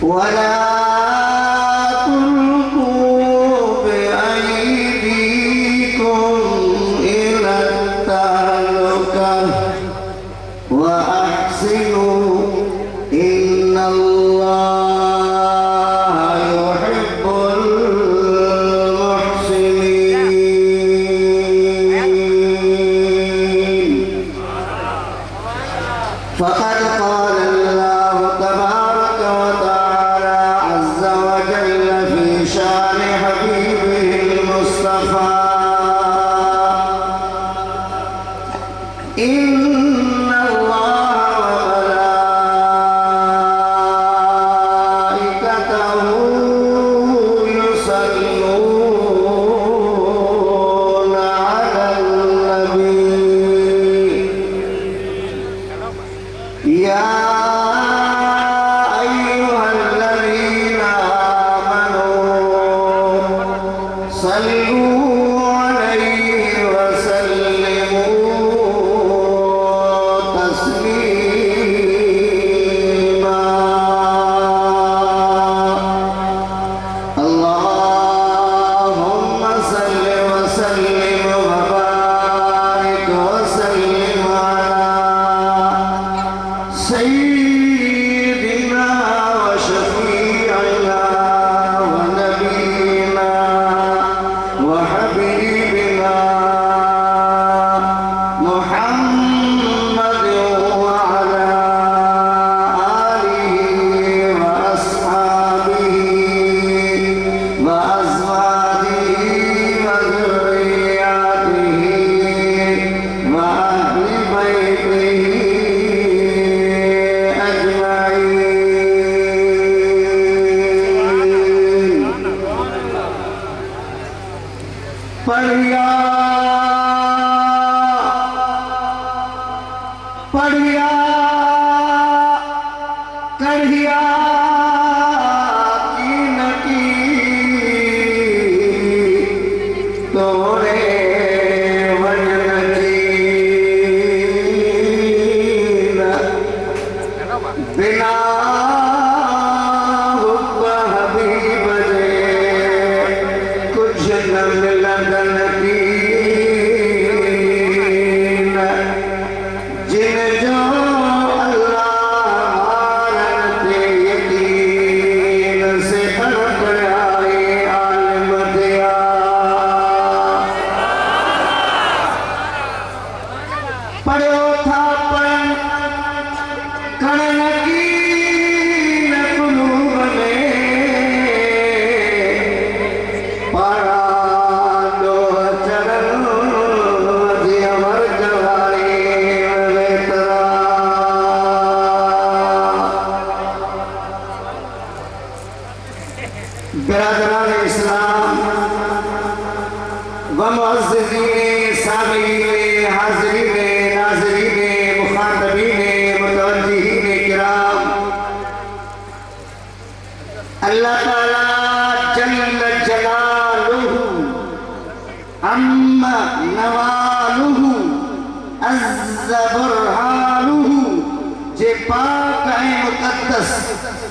वला तुल्कू बिअयदीकुम इला तालुका व अहसिनु इन्नल्लाहा युहिब्बुल मुहसिनीन। फ़क़द क़ाल अल्लाहु तबारक व तआला अज़्ज़ व जल्ल फ़ी शान हबीबिहिल मुस्तफ़ा इन्नल्लाहा व मलाइकतहु युसल्लूना अलन नबी या अय्युहल्लज़ीना आमनू सल्लू अलैहि व सल्लिमू तस्लीमा। अल्लाहुम्मा सल्लि व सल्लिम व बारिक व सल्लिम अला सय्यिदिना व शफ़ीअना व नबीना व हबीबिना मुहम्मद व अला आलिहि व अस्हाबिहि व अज़वाजिहि व ज़ुर्रिय्यतिहि व अहलि बैतिहि पढ़िया पढ़िया कढ़िया की नकी तोरे वजन की बिना हुब्ब हबीब दे कुछ न मिलन की जिन जो अल्लाह मारन ते यकीन से अड़क आए आलिम दिया। पढ़ो था पढ़ करण की न कुलूब में पारा दो चरण जी अमर जवाई बेतरा। बिरादरान इस्लाम व मुअज़्ज़िज़ीन सामीईन हाज़िरीन नाज़िरीन मुख़ातबीन मुतवज्जिहीन किराम, अल्लाह ताला जल्ल जलालुहु अम्मा नवालुहु अज़्ज़ बुरहानुहु जे पाक ऐं मुक़द्दस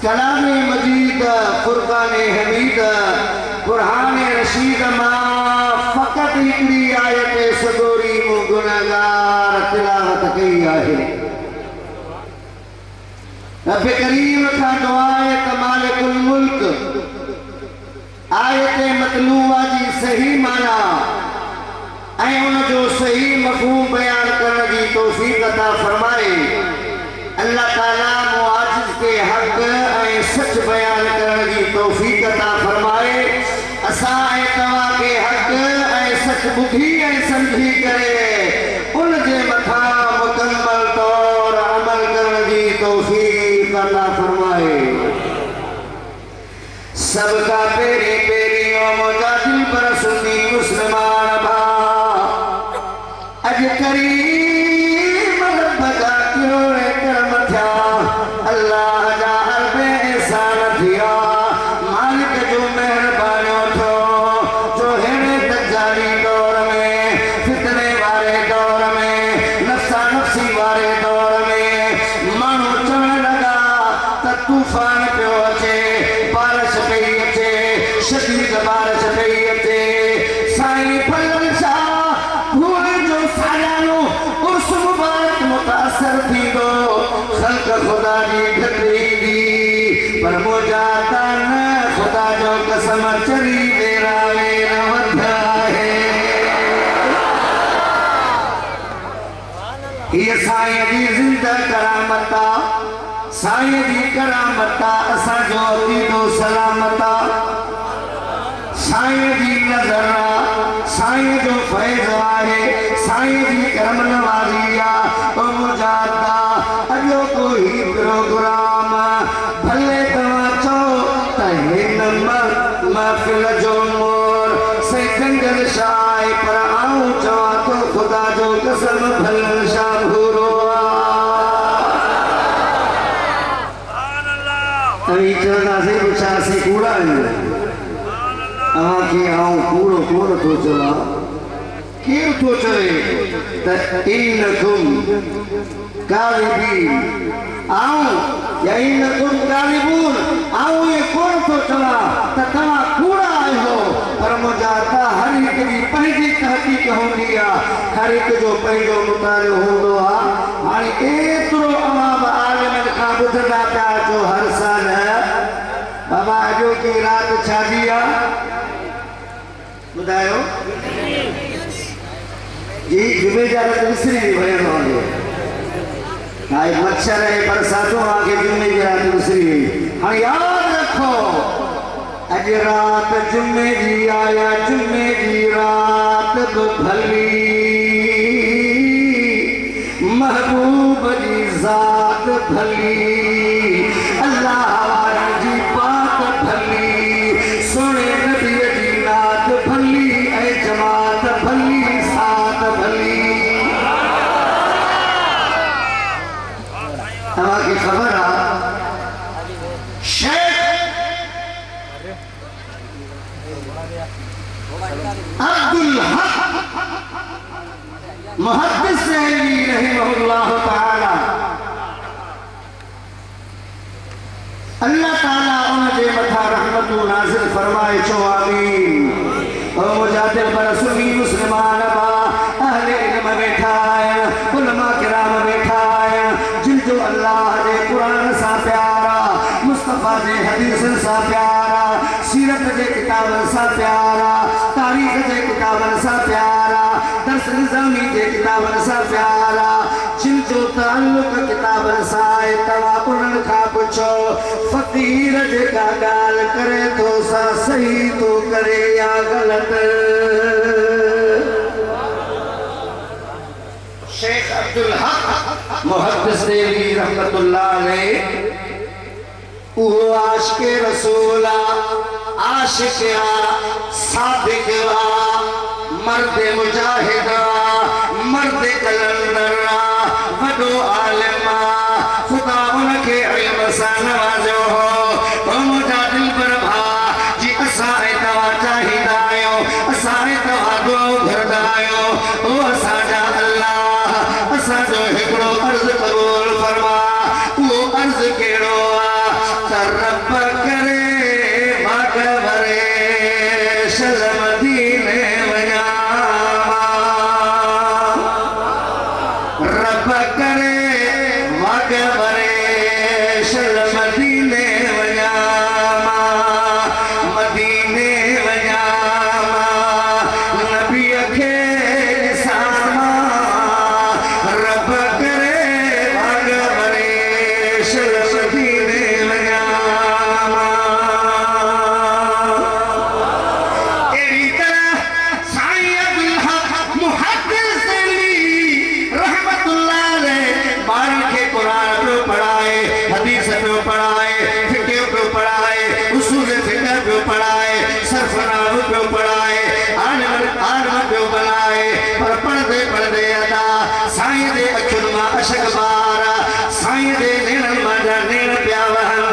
कलाम मजीद फ़ुरक़ान हमीद बुरहान रशीद मां फ़क़त हिकिड़ी आयत सगोरी मूं गुनहगार तिलावत कई आहे। रब करीम खां दुआ आहे त मालिकुल मुल्क आयत मतलूबा जी सही माना ऐं उन जो सही मफ़हूम बयान करण जी तौफ़ीक़ अता फरमाए। अल्लाह ताला मुआजिज़ के हक़ ऐं सच बयान करण जी तौफ़ीक़ अता फरमाए। असां ऐं तव्हां खे हक़ ऐं सच ॿुधी ऐं सम्झी करे उन जे मथां मुकम्मल तौर अमल करण जी तौफ़ीक़ अता फरमाए। सबका पेरी पेरी ओ मुजाहिद पर सुन्नी मुस्लमान भा अज करीम रब जा किरोड़े कर्म थिया, अल्लाह जा अरबे एहसान थिया, मालिक जो मेहरबानियों थियो जो हेड़े तजारी दौर में फितने वारे दौर में नफ्सा नफ्सी वारे दौर में माण्हू चवण लॻा त तूफान पियो अचे, बारिश पई अचे, शदीद बारिश पई अचे, साईं फलन शाह भूल जो सायानो उर्स मुबारक मुतासर थींदो, ख़ल्क़ ख़ुदा जी घटंदी, पर मुजाता न ख़ुदा जो कसम चरी वेरावे न वधा है। ये साईं जी ज़िंदा करामत आ, साईं जी करामत आ, असांजो अक़ीदो सलामत आ, साईं जी नज़र आ, साईं जो फैज़ आहे, साईं जी करम नवाज़ी आ। ओ मुजादा अॼो कोई प्रोग्राम भले तव्हां चओ त हिन महफ़िल जो मोर सिकंदर शाह, पर आऊं चवां थो ख़ुदा जो कसम भलन शाह भूरो अभी चवंदासीं पुछासीं कूड़ा आहिनि, अव्हांखे आऊं कूड़ो कोन थो चवां, केरु थो चवे त इन्नकुम काज़िबीन, आऊं या इन्नकुम काज़िबून, आऊं ये कोन थो चवां त तव्हां कूड़ा आहियो, पर मुंहिंजा त हर हिक जी पंहिंजी तहक़ीक़ हूंदी आहे, हर हिक जो पंहिंजो मुतालियो हूंदो आहे। हाणे एतिरो अवां बि आलिमनि खां ॿुधंदा पिया अचो हर साल, बाबा अॼो की राति छाजी आहे ॿुधायो जी, जुमे जा रात विसरी वयो हूंदो, हाणे मच्छर ऐं बरसातूं आके जुमे जी रात विसरी वई। हाणे यादि रखो अॼु रात जुमे जी आया, जुमे जी रात बि भली, महबूब जी ज़ात भली, अल्लाह वारनि जी बात भली, सोने नबीअ जी नात भली, ऐं जमात भली, सात भली। तव्हांखे ख़बर आहे शेख अब्दुल हक मुहद्दिस अली रहमहुल्लाह ताला, अल्लाह ताला उनजे मथां रहमतूं नाज़िल फरमाए, चओ आमीन। ओ मुजाहिद पर सुन्नी मुस्लमान बा अहले इल्म वेठा आहिनि, उलमा किराम वेठा आहिनि, जिन जो अल्लाह जे क़ुरान सां प्यारा, मुस्तफ़ा जे हदीसनि सां प्यारा, सीरत जे किताबनि सां प्यारा, तारीख़ जे किताबनि सां प्यारा, दर्स निज़ामी जे किताबनि सां प्यारा, जिन जो ताल्लुक़ किताबनि सां आहे, तव्हां उन्हनि खां पुछो फ़क़ीर जेका ॻाल्हि करे थो सा सही थो करे या ग़लति। शेख अब्दुल हक मुहद्दिस देवी रहमतुल्लाह अलैह, उहो आशिक़े रसूल आ, आशिक़ आ, सादिक़ आ, मर्द मुजाहिद आ, मर्द कलंदर आ, वॾो आलिम आ, ख़ुदा उनखे इल्म सां नवाज़ियो हो। ओ मुंहिंजा दिलबर भाउ जी, असां ऐं तव्हां चाहींदा आहियो, असां ऐं तव्हां दुआऊं घुरंदा आहियो, ओ असांजा अल्लाह असांजो हिकिड़ो अर्ज़ु क़बूल फरमा। उहो अर्ज़ु कहिड़ो आहे त रब करे भाग भरे शल मदीने वञा, रब करे भाग भरे शल मदीने वञा, मदीने वञा, नबीअ खे ॾिसां, रब करे भाग भरे शल मदीने वञा। अहिड़ी तरह साईं अब्दुल हक मुहद्दिस अली रहमतुल्लाह अलैह ॿारनि खे क़ुरान पियो पढ़ाए, हदीस पियो पढ़ाए, फ़िक़्ह पियो पढ़ाए, उसूल फ़िक़्ह पियो पढ़ाए, सर्फ़ नाहव पियो पढ़ाए, आलिम पियो बनाए, पर पढ़ंदे पढ़ंदे अदा साईं जे अखियुनि मां अशक ॿार, साईं जे नेणनि मां जा नेण पिया वहनि।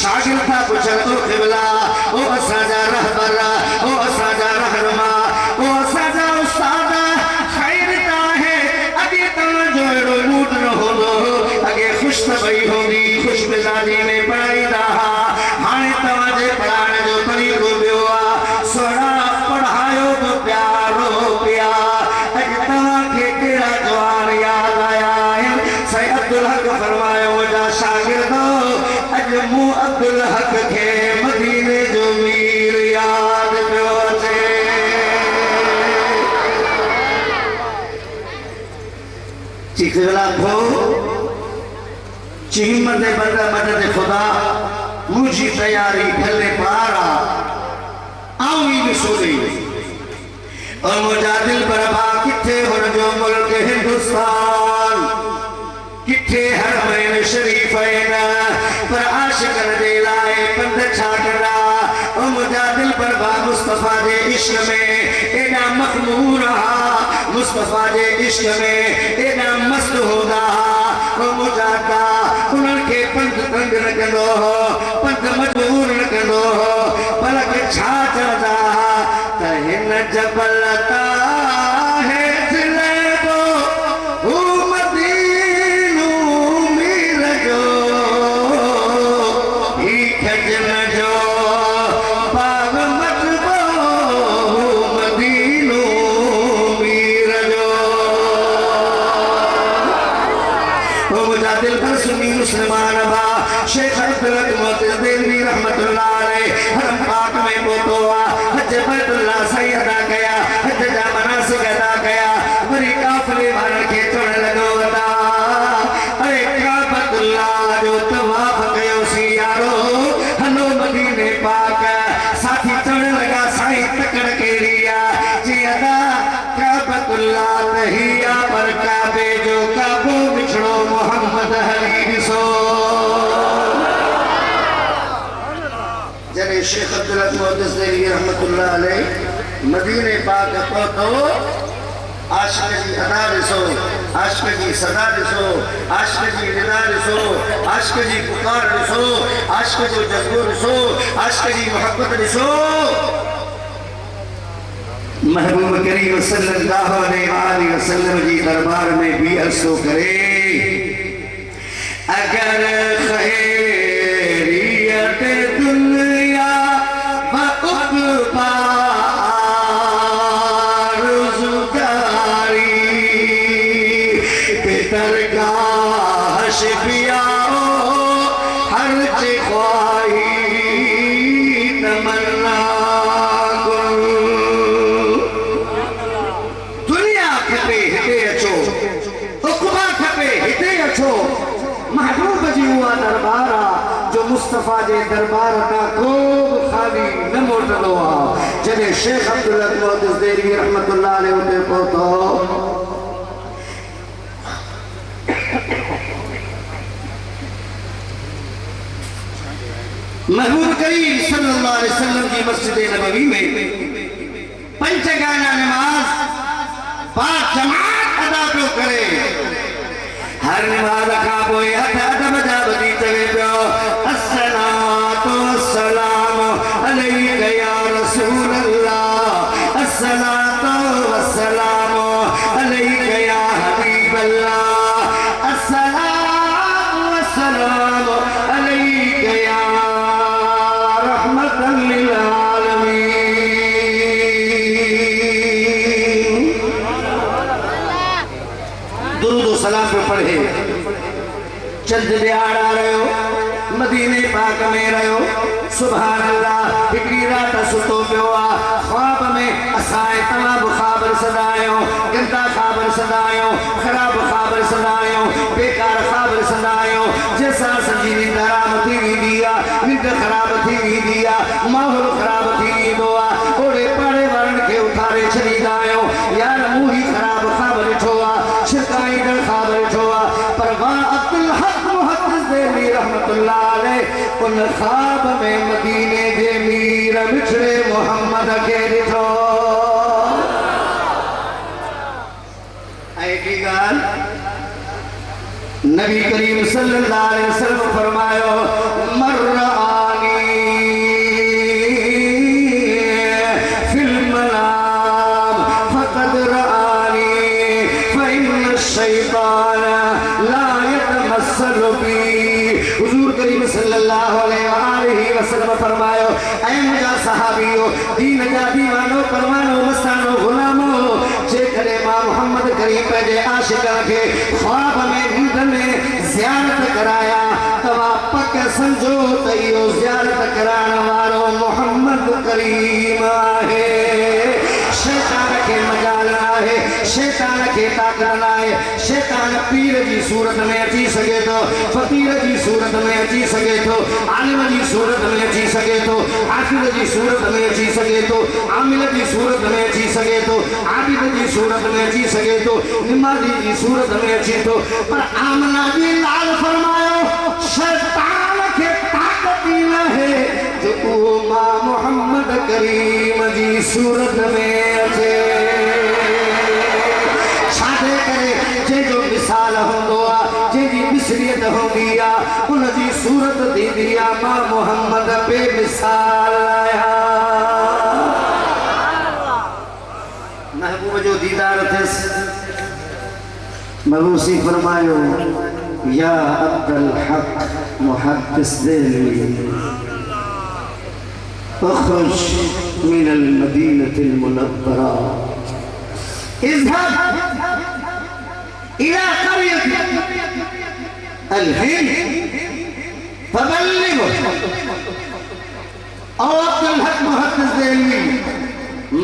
शागिर्द था पुछनि, ओ क़िबला, ओ असांजा रहबर, ओ असांजा रहनुमा, ओ असांजा उस्ताद, ख़ैर त आहे अॻे तव्हांजो अहिड़ो मूड न हूंदो, अॻे ख़ुशि त भई हूंदी, ख़ुशि मिज़ाजी में पढ़ अब्दुल हक के मदीने जो मीर याद पियो थे। चिखला खो चिमत बंदा मदद खुदा मुझी तैयारी फले पारा आऊं सोई और मुजादिल बरबा किथे हुन जो मुल्क हिंदुस्तान किथे हरमैन शरीफैन पर आशिकन दे लाए पंध छाटना और मुजादिल बरबा मुस्तफा दे इश्क में एना मखमूर हा मुस्तफा दे इश्क में एना मस्त होदा और मुजादा उन्हन के पंध तंग न कंदो हो पंध मजबूर न कंदो हो बलक छा चढ़दा त हिन जबल ता है दिले दो ओ मदीनो मीर जो ही खजन जो पाग मजबो मदीनो मीर जो ओ मुजादिल पर सुन्नी मुसलमान बा शेख अब्दुल मोहसिन देलवी रहमतुल्लाह अलैह हरम पाक में बोतोआ हज बैतुल्लाह सही अदा गया हज जा मनासिक अदा गया वरी काफिले वारन के चढ़ लगो वदा अरे काबतुल्लाह जो तवाफ कयो सी यारो हलो मदीने पाक साथी चढ़ लगा साईं तकड़ के लिया जी अदा काबतुल्लाह तहिया पर काबे जो काबो बिछड़ो मोहम्मद हली सो जने शेख अब्दुल मोहसिन देलवी रहमतुल्लाह अलैह मदीने पाक पहुंचो आशिक जी अदा ॾिसो आशिक जी सदा ॾिसो आशिक जी निदा ॾिसो आशिक जी पुकार ॾिसो आशिक जो जज्बो ॾिसो आशिक जी मोहब्बत ॾिसो महबूब करीम सल्लल्लाहु अलैहि वसल्लम जी दरबार में भी अर्ज़ो करे अगर खैरियत दुनिया व उक़बा आरज़ूदारी बेदरगाह शिफियाओ हर ख्वाही तमन्ना दुनिया खपे हिते अचो उक़बा खपे हिते अचो महबूब जी हुआ दरबारा जो मुस्तफा जे दरबार का को खाली न मोटलो आ जने शेख अब्दुल मोहसिन देलवी रहमतुल्लाह अलैह उते पहुंचो महबूब करीम सल्लल्लाहु अलैहि वसल्लम की मस्जिद नबवी में पंचगाना नमाज पांच जमात अदा पियो करे हर नमाज का कोई हथ अदब जा बदी चवे पियो अस्सलातु वस्सलामु अलैका या रसूल अल्लाह अस्सलातु वस्सलामु अलैका या हबीब अल्लाह अस्सलातु वस्सलामु अलैका या रहमतल लिल आलमीन दुरूद व सलाम पे पढ़े चंद दिहाड़ा रहो मदीने पाक में रहो सुभान अल्लाह हिकड़ी रात सुतो पियो आ ख्वाब में असाए तमाम ख़ाबर सदायो गंदा ख़ाबर सदायो खराब ख़ाबर सदायो बेकार ख़ाबर सदायो जैसा सजी नींद हराम थी वेंदी आ नींद ख़राब थी वेंदी आ माहौल ख़राब थी वेंदो आ ओड़े पाड़े वारनि खे उथारे छॾींदा आहियो यार मूं ही ख़राब ख़्वाब ॾिठो आ शिकायत ख़्वाब ॾिठो आ पर वाह अब्दुल हक मोहसिन देलवी रहमतुल्लाह अलैह उन ख़्वाब में मदीने जे मीर बिछड़े मोहम्मद के ॾिठो ऐं की ॻाल्हि नबी करीम सल्लल्लाहु अलैहि वसल्लम फरमायो मर्रानी फिल मनाम फक़द रानी फ़इन्न शैतान ला यतमस्सलु बी हुजूर करीम सल्लल्लाहु अलैहि वसल्लम फरमायो ऐ मुझा सहाबियो दीन जा दीवानो परवानो मस्तानो गुलामो जेकॾहिं मां मोहम्मद करीम पंहिंजे आशिक़ खे ख्वाब में नींद में ज़ियारत कराया तव्हां पक समझो त इहो ज़ियारत कराइण वारो मोहम्मद करीम आहे। शैतान के मजाल आहे, शैतान के ताकत न आहे। शैतान पीर जी सूरत में अची सके तो, फकीर जी सूरत में अची सके तो, आलिम जी सूरत में अची सके तो, हाफिज जी सूरत में अची सके तो, आमिल जी सूरत में अची सके तो, आबिद जी सूरत में अची सके तो, निमाजी जी सूरत में अची तो। पर आमना जी लाल फरमायो शैतान के ताकत ही न है जो मां मोहम्मद करीम जी सूरत में अचे। छाते करे जे जो मिसाल होंदो आ, जे जी मिसरियत होंदी आ, उन जी सूरत दीदी आ मां मोहम्मद बेमिसाल आया। महबूब जो दीदार थिस मबूसी फरमायो या अब्दुल हक मुहद्दिस देलवी उखरुज मिनल मदीनतिल मुनव्वरा इज़हब इला क़रियत अल-हिंद फबल्लिगु। ओ अब्दुल हक मुहद्दिस देलवी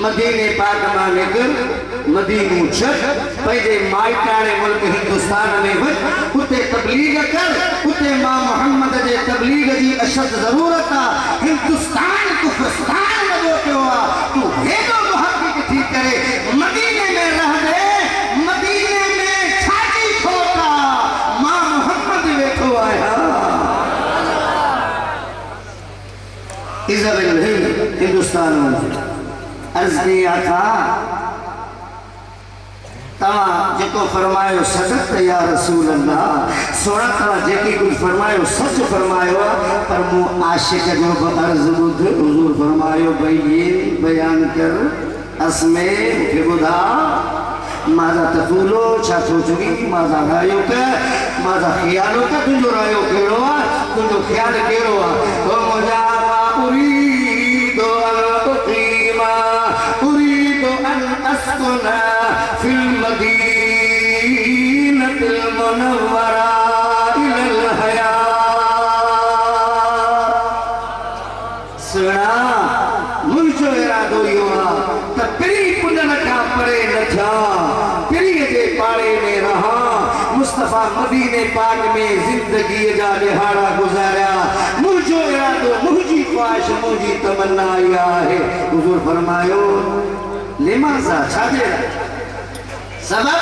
मदीने पाक मां निकर मदीनू छत पंहिंजे माइटाणे मुल्क हिंदुस्तान में वञ, उते तबलीग कर, उते मां मोहम्मद जे तबलीग जी अशद ज़रूरत आ। हिंदुस्तान कुफरस्तान लॻो पियो आ, तू हेॾो मुहक़क़ थी करे मदीने में रह दे। मदीने में छाजी खोट आ, मां मोहम्मद वेठो आया। इज़हब इलल हिंद हिंदुस्तान में अर्ज़ किया था तव्हां जेको फरमायो सदक़त या रसूल अल्लाह। सोना तव्हां जेकी कुछ फरमायो सच फरमायो आहे, पर मूं आशिक़ जो बि अर्ज़ ॿुध। हुज़ूर फरमायो भई ये बयान कर असमे मूंखे ॿुधा माज़ा तक़ूलो छा थो चुगी, माज़ा रायो क, माज़ा ख़्यालो क। तुंहिंजो रायो कहिड़ो आहे, तुंहिंजो ख़्यालु कहिड़ो आहे? ओ मुंहिंजा उरीदो अन उक़ीमा उरीदो अन अस्कुना फिल मदीनतिल मुनव्वरा इलल हया। सुना मुंहिंजो इरादो इहो आहे त पिरी पुॼण खां परे न थिया, पिरीअ जे पाड़े में रहा, मुस्तफ़ा मदीने पाक में ज़िंदगीअ जा ॾिहाड़ा गुज़ारिया। मुंहिंजो इरादो, मुंहिंजी ख्वाहिश, मुंहिंजी तमन्ना इहा आहे। हुज़ूर फरमायो लिमाज़ा छाजे सबब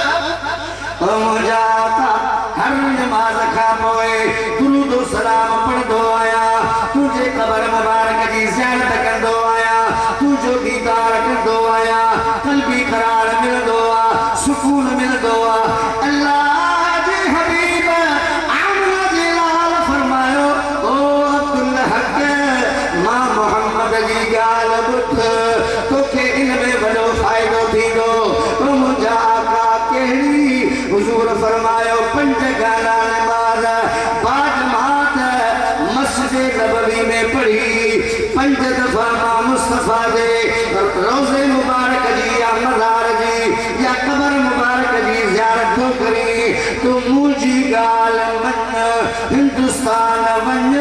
ओ मुंहिंजा आका हर नमाज़ खां पोइ दुरूद ओ सलाम पढ़ंदो आहियां, तुंहिंजे क़बर मुबारक जी ज़ियारत कंदो आहियां, तुंहिंजो दीदार कंदो आहियां। क़ल्बी क़रार मिलंदो आहे, सुकून मिलंदो आहे। अल्लाह जे हबीब आमना जे लाल फरमायो ओ अब्दुल हक मां मोहम्मद जी ॻाल्हि ॿुध, तोखे इन में वॾो फ़ाइदो थींदो। मुंहिंजा आका कहिड़ी? हुज़ूर फरमायो 5 गाना नमाज़ बाद मात मस्जिद नबवी में पढ़ी, 5 दफ़ा मां मुस्तफ़ा जे रोज़े मुबारक जी या मज़ार जी या क़बर मुबारक जी ज़ियारत थो करी। तू मुंहिंजी ॻाल्हि मञ, हिंदुस्तान वञ,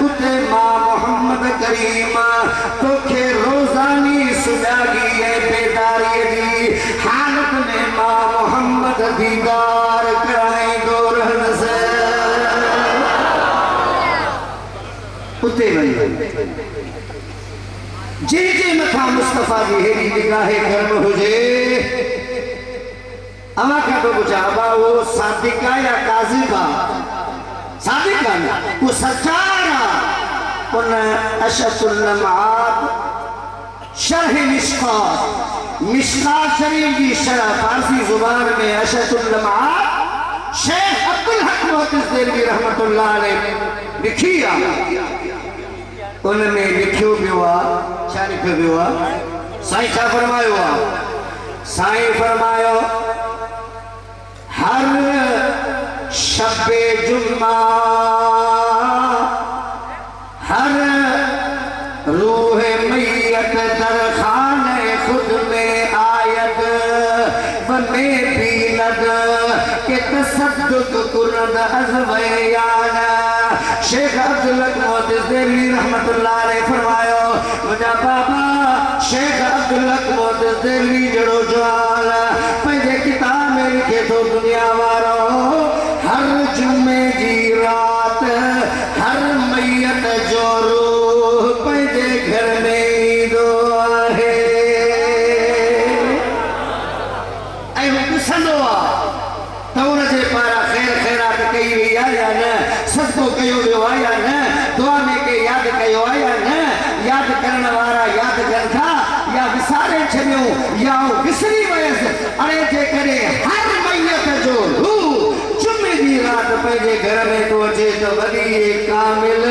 उते मां मोहम्मद करीम तोखे रोज़ानी सुजागी ऐं बेदारीअ जी हालत में मां मोहम्मद दीदार कराईंदो रहंदुसि। उते वञ, जे मथां मुस्तफ़ा जी हेॾी निगाहे कर्म हुजे। अवां खां थो पुछां अबा उहो सादिक आहे या काज़िब आहे? सादिक आहे न, उहो सचार आहे। उन अशतुल लम्हात शरह मिशकात, मिशकात शरीफ जी शरह फारसी ज़ुबान में अशतुल लम्हात शेख अब्दुल हक मुहद्दिस देलवी रहमतुल्लाह अलैह लिखी आहे। उन में लिखियो वियो आहे, छा लिखियो वियो आहे? साईं छा फरमायो आहे? साईं फरमायो हर शबे जुम्मा हर रूह मैयत दर खाने खुद में आयत बने बीलद के तसद्दुक कुरद अज़वयाना शेख अब्दुल मुहद्दिस देलवी रहमतुल्लाह अलैह फरमायो मुझा बाबा शेख अब्दुल मुहद्दिस देलवी जड़ो जवान पंहिंजे किताब में लिखे तो दुनिया वारो हर जुमे जी रात हर मैयत जो रूह पंहिंजे घर में ईंदो आहे ऐं ॾिसंदो आहे त उनजे पारां ख़ैर ख़ैरात कई वई आहे या न सदको कयो वियो आहे या न दुआ में के यादि कयो आहे या न यादि करण वारा यादि कनि था या विसारे छॾियो या विसरी वियसि अड़े जे करे हर मैयत जो रूह जुमे जी रात पंहिंजे घर में तो अचे त वॾी कामिल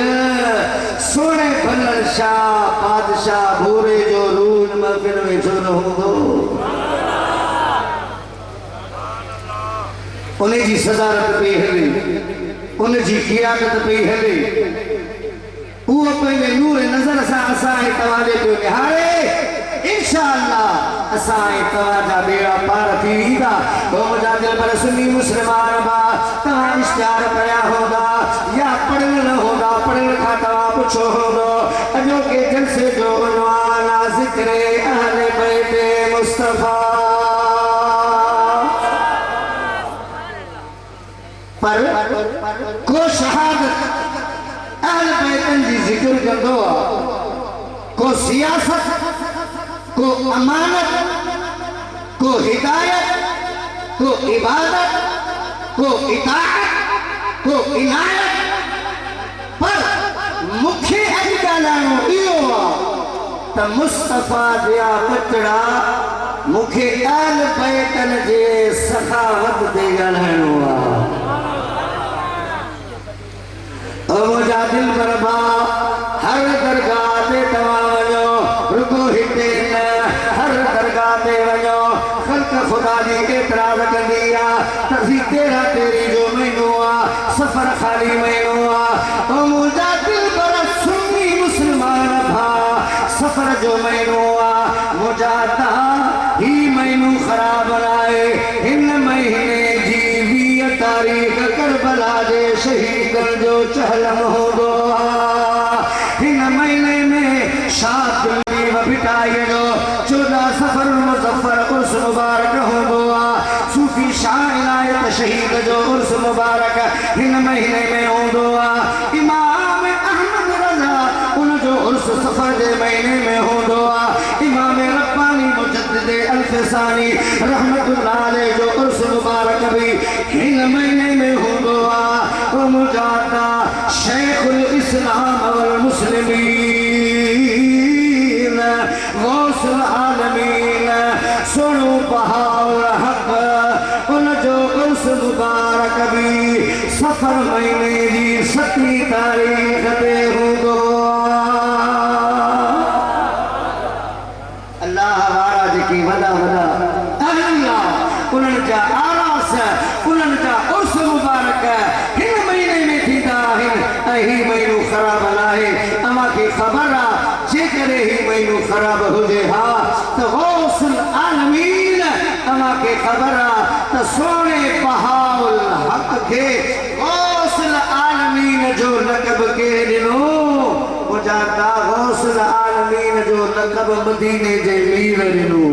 सोणे भलर शाह बादशाह भूरे जो रूह महफ़िल में छो न हूंदो उनजी सदारत पई हले उनजी क़ियादत पई हले उहो पंहिंजे नूर नज़र सां असां ऐं तव्हांजे पियो निहारे इंशाअल्लाह असां ऐं तव्हांजा बेड़ा पार थी वेंदा हो मुंहिंजा दिल पर सुन्नी मुस्लमान भाउ तव्हां इश्तिहार पढ़िया हूंदा या पढ़ियल न हूंदा पढ़ियल खां तव्हां पुछो हूंदो अॼोके जलसे जो उनवान आहे ज़िक्र अहले बैत मुस्तफ़ा पर को शहादत अहल बैतन जी जिक्र कंदो को सियासत को अमानत को हिदायत को इबादत को इताअत को इनायत पर मुख्य अॼु ॻाल्हाइणो इहो आहे त मुस्तफ़ा जा बचड़ा मूंखे अहल बैतन जे सखावत ते ॻाल्हाइणो आहे मुझा दिल बरबा हर दरगाह ते तव्हां वञो रुको हिते न हर दरगाह ते वञो ख़ल्क़ ख़ुदा जी एतिराज़ कंदी आहे त फ़ी 13 जो महीनो आहे सफ़र ख़ाली महीनो आहे मुझा दिल बर सुन्नी मुस्लमान भाउ सफ़र जो महीनो आहे मुझा ही महीनो ख़राब आहे हिन महीने जी 20 तारीख़ करबला जे शहीदन जो चहलम होंदो हिन महीने में शाद बिटाई जो 14 सफर मुज़फ़्फ़र उर्स मुबारक होंदो सूफी शाह इनायत शहीद जो उर्स मुबारक हिन महीने में होंदो इमाम अहमद रज़ा उन जो उर्स सफर जे महीने में होंदो इमाम रब्बानी मुजद्दिद अल्फसानी रहमतुल्लाह अलैह जो उर्स मुबारक भी हिन महीने में होंदो मुजादा शेखुल इस्लाम वल मुस्लिमीन गौसुल आलमीन सुनो बहाउल हक उन जो उर्स मुबारक भी सफर महीने जी 7 तारीख़ ते होंदो अल्लाह वारा जेकी वॾा वॾा अहलिया उन्हनि जा आरास उन्हनि जा उर्स मुबारक हिन महीने में थींदा आहिनि ऐं ही महीनो ख़राब नाहे तव्हांखे ख़बर आहे जेकॾहिं ही महीनो ख़राब हुजे हा त गौसुल आलमीन तव्हांखे ख़बर आहे त सोने बहाउल हक़ खे गौसुल आलमीन जो लक़ब केरु ॾिनो मुजादा गौसुल आलमीन जो लक़ब मदीने जे मीर ॾिनो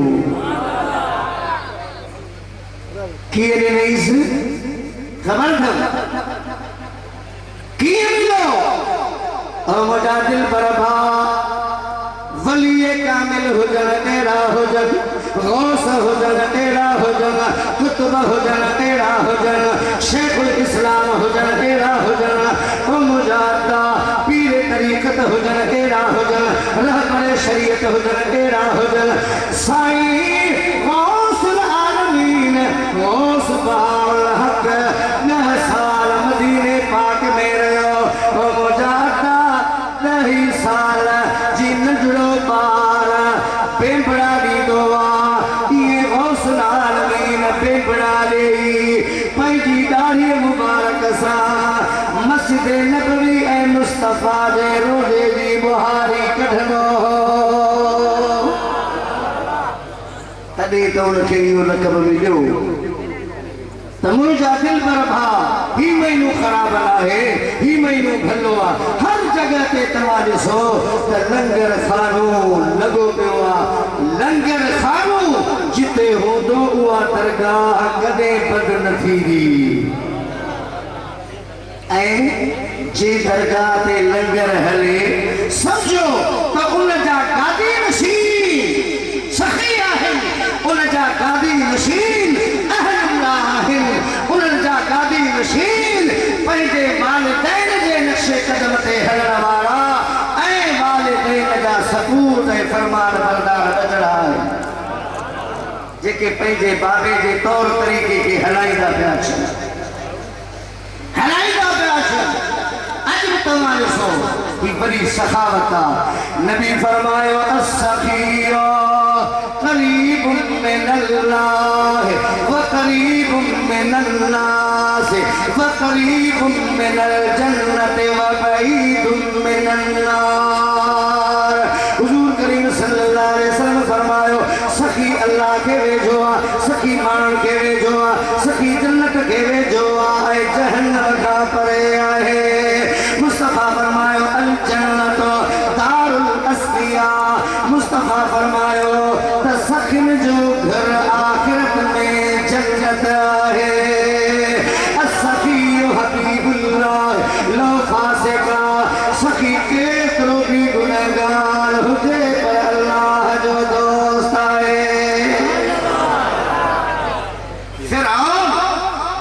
कीअं ॾिनईसि ख़बर अथव कीअं मिलो और मुझा दिल बरबा वलीए कामिल हुजन तेरा हुजन गौस हुजन तेरा हुजन कुतुब हुजन तेरा हुजन शेखुल इस्लाम हुजन तेरा हुजन ओ मुजादा पीर तरीक़त हुजन तेरा हुजन रहबर शरीयत हुजन तेरा हुजन साईं गौसुल आलमीन गौस बहाउल हक 9 साल मदीने पाक में रहो ओ मुजादा 10 साल जी नजरो पार पेंपड़ा ॾींदो ये गौसुल आलमीन पेंपड़ा ॾेई पंहिंजी दाढ़ी मुबारक सां मस्जिद नबवी ऐं मुस्तफ़ा जे रोज़े जी बुहारी कढंदो तॾहिं त उनखे इहो लक़ब मिलियो त मुंहिंजा दिल बर भाउ ही महीनों खराब है, ही महीनों भलो आ। हर जगह ते तवा ॾिसो त लंगर खानो लॻो पियो आहे। लंगर खानो जिते हूंदो उहा दरगाह कॾहिं बद न थींदी। ऐं जे दरगाह ते लंगर हले समझो त उन जा गादी नशीन सखी आहिनि, उन जा गादी नशीन अहलुल्लाह आहिनि, उन जा गादी नशीन पंहिंजे वालिदैन जे नक्शे कदम ते हलण वारा ऐं वालिदैन जा सपूत ऐं फरमान बरदार बजड़ा आहिनि, जेके पंहिंजे बाबे जे तौर तरीक़े खे हलाईंदा पिया अचनि, हलाईंदा पिया अचनि। अॼु बि तव्हां ॾिसो ही बड़ी सखावत आहे। नबी फरमायो अस्सखिया करीबुन मिनल्लाह व करीबुन मिनन्नास व करीबुन मिनल जन्नति व बईदुन मिनन्नार। हुजूर करीम सल्लल्लाहु अलैहि वसल्लम फरमायो सखी अल्लाह के वेझो आहे, सखी माण्हुनि खे वेझो आहे, सखी जन्नत खे वेझो आहे ऐं जहन्नम खां परे आहे। मुस्तफा फरमायो अल जन्नत दारुल अस्फिया। मुस्तफा फरमायो त सखिन जो घर आखिरत में जन्नत है। अस्सखी हबीबुल्लाह लो फासिका। सखी केतिरो भी गुनहगार हुजे पर अल्लाह जो दोस्त आहे। फिरऔन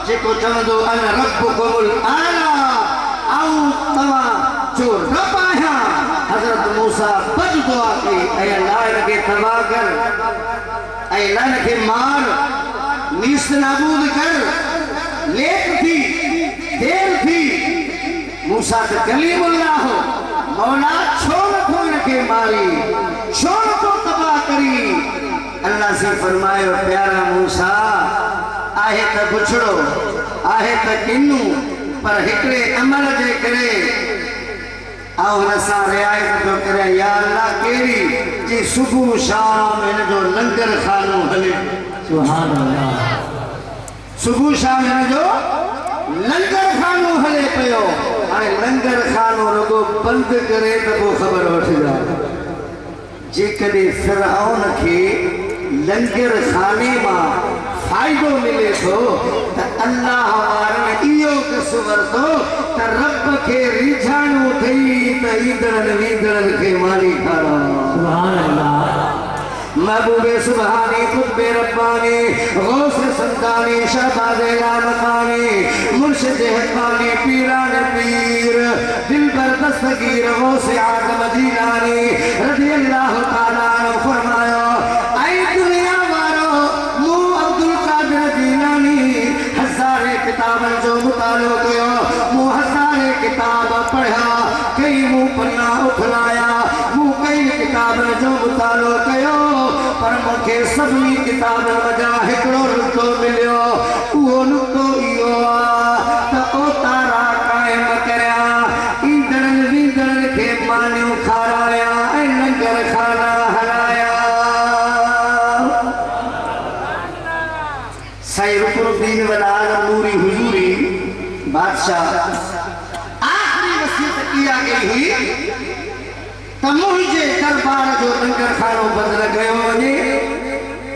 जेको चवंदो अन रब्बुकुमुल आला आऊं तव्हां जो रब आहियां, हज़रत मूसा बद दुआ कई ऐं अल्लाह खे तबाह कर ऐं अल्लाह खे मार, नीस्त नाबूद कर। लेट थी देर थी, मूसा त कलीमुल्लाह हो, मौला छो नथो इनखे मारी, छो नथो तबाह करी। अल्लाह से फरमायो प्यारा मूसा आहे त बुछड़ो आहे त किन्नू, पर हिकड़े अमल जे करे आउं हुन सां रिआयत थो करियां। या अल्लाह कहिड़ी जी सुबुह शाम हिन जो लंगर खानो हले। सुभान अल्लाह। सुबुह शाम हिन जो लंगर खानो हले पियो। हाणे लंगर खानो रुगो बंदि करे त पोइ ख़बर वठिजांइ। जेकॾहिं फिरऔन खे लंगर खाने मां फ़ाइदो मिले थो त अल्लाह वारनि इहो ॾिस वरितो त रब खे रिझाणो अथई त ईंदड़नि वींदड़नि खे मारी खारां। सुभान अल्लाह। महबूबे सुबहानी कुतबे रब्बानी गौस संतानी शहबाज़े लामकानी मुर्शिद हक़ानी पीरान पीर दिलबर दस्तगीर गौस आज़म जीलानी रज़ी अल्लाह तआला अन्हु फरमायो ऐ दुनिया वारो मूं अब्दुल कादिर जीलानी हज़ारे किताबन जो मुतालो कयो, मूं हज़ारे किताब पढ़िया, कई मूं पन्ना उथलाया, मूं कई किताबन जो मुतालो कयो, पर मूंखे सभिनी किताबनि वजा हिकिड़ो नुक़्तो मिलियो। उहो नुक़्तो इहो आहे त ओतारा क़ाइमु करिया, ईंदड़नि वींदड़नि खे मानियूं खाराया ऐं लंगर खाना हलाया। साईं रुकनुद्दीन वल आलम नूरी हुजूरी बादशाह आख़िरी वसीयत इहा कई हुई त मुंहिंजे दरबार जो लंगर खानो बंदि न कयो वञे,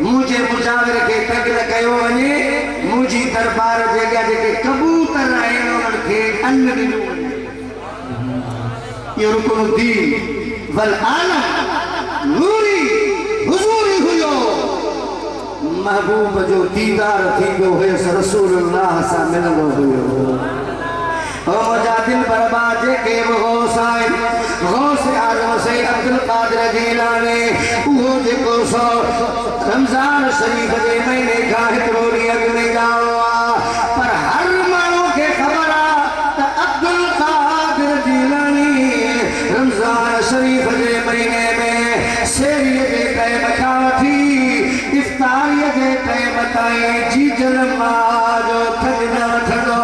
मुंहिंजे मुजाविर खे तंग न कयो वञे, मुंहिंजी दरबार जे अॻियां जेके कबूतर आहिनि उन्हनि खे अन्न ॾिनो वञे। इहो रुकनुद्दीन वल आलम नूरी हुजूरी हुयो। महबूब जो दीदार थींदो हुयसि, रसूलुल्लाह सां मिलंदो हुयो। ओ मुंहिंजा दिल बर्बाद जेके बि गौस आहिनि, गौस आज़म सईद अब्दुल कादिर जीलानी, उहो जेको सो रमज़ान शरीफ़ जे महीने खां हिकिड़ो ॾींहुं अॻु में ॼाओ आहे, पर हर माण्हू खे ख़बर आहे त अब्दुल कादिर जीलानी रमज़ान शरीफ़ जे महीने में सेरीअ जे टाइम खां वठी इफ़्तारीअ जे टाइम ताईं जीजल मां जो थधि न वठंदो।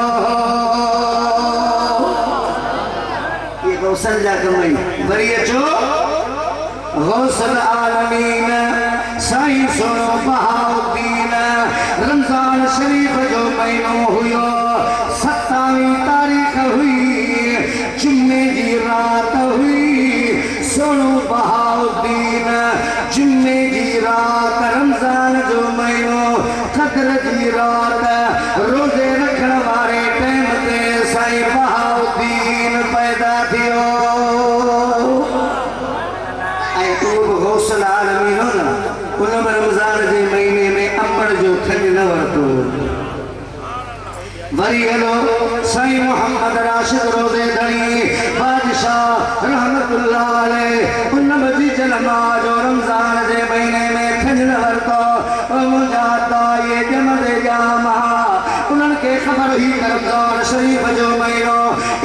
गौसल जा कमई वरी अचो गौसल आलमीन साईं सोनो बहाउद्दीन रमज़ान शरीफ़ जो महीनो हुयो, 17 वरी हलो साईं मोहम्मद राशिद रोज़े धनी बादशाह रहमतुल्लाह अलैह उन बजी नमाज और रमजान जे महीने में खजल वरतो मुजादा ये जमद जामा उन्हनि खे ख़बर ही रमजान शरीफ जो महीनो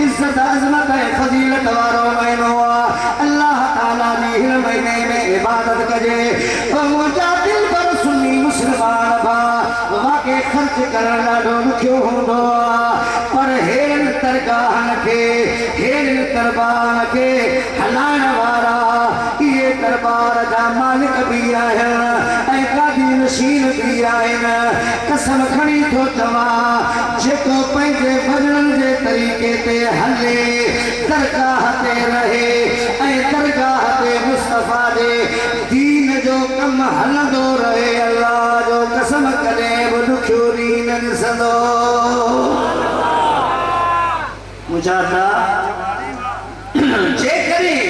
इज्जत अज़मत ऐं फज़ीलत वारो महीनो आहे। अल्लाह ताला जी हिन महीने में इबादत कजे मुंहिंजा दिल पर सुन्नी मुस्लमान भाउ वाके ख़र्च करण ॾाढो ॾुखियो हूंदो आहे पर हेड़नि दरगाहनि खे हेड़नि दरबारनि खे हलाइण वारा इहे दरबार जा मालिक बि आहिनि ऐं गादी नशीन बि आहिनि। कसम खणी थो चवां जेको पंहिंजे भॼननि जे तरीक़े ते हले दरगाह ते रहे ऐं दरगाह ते मुस्तफ़ा जे दीन जो कमु हलंदो रहे अल्लाह जो कसम कॾहिं बि ॾुखियो ॾींहुं न ॾिसंदो। मुजादा जेकॾहिं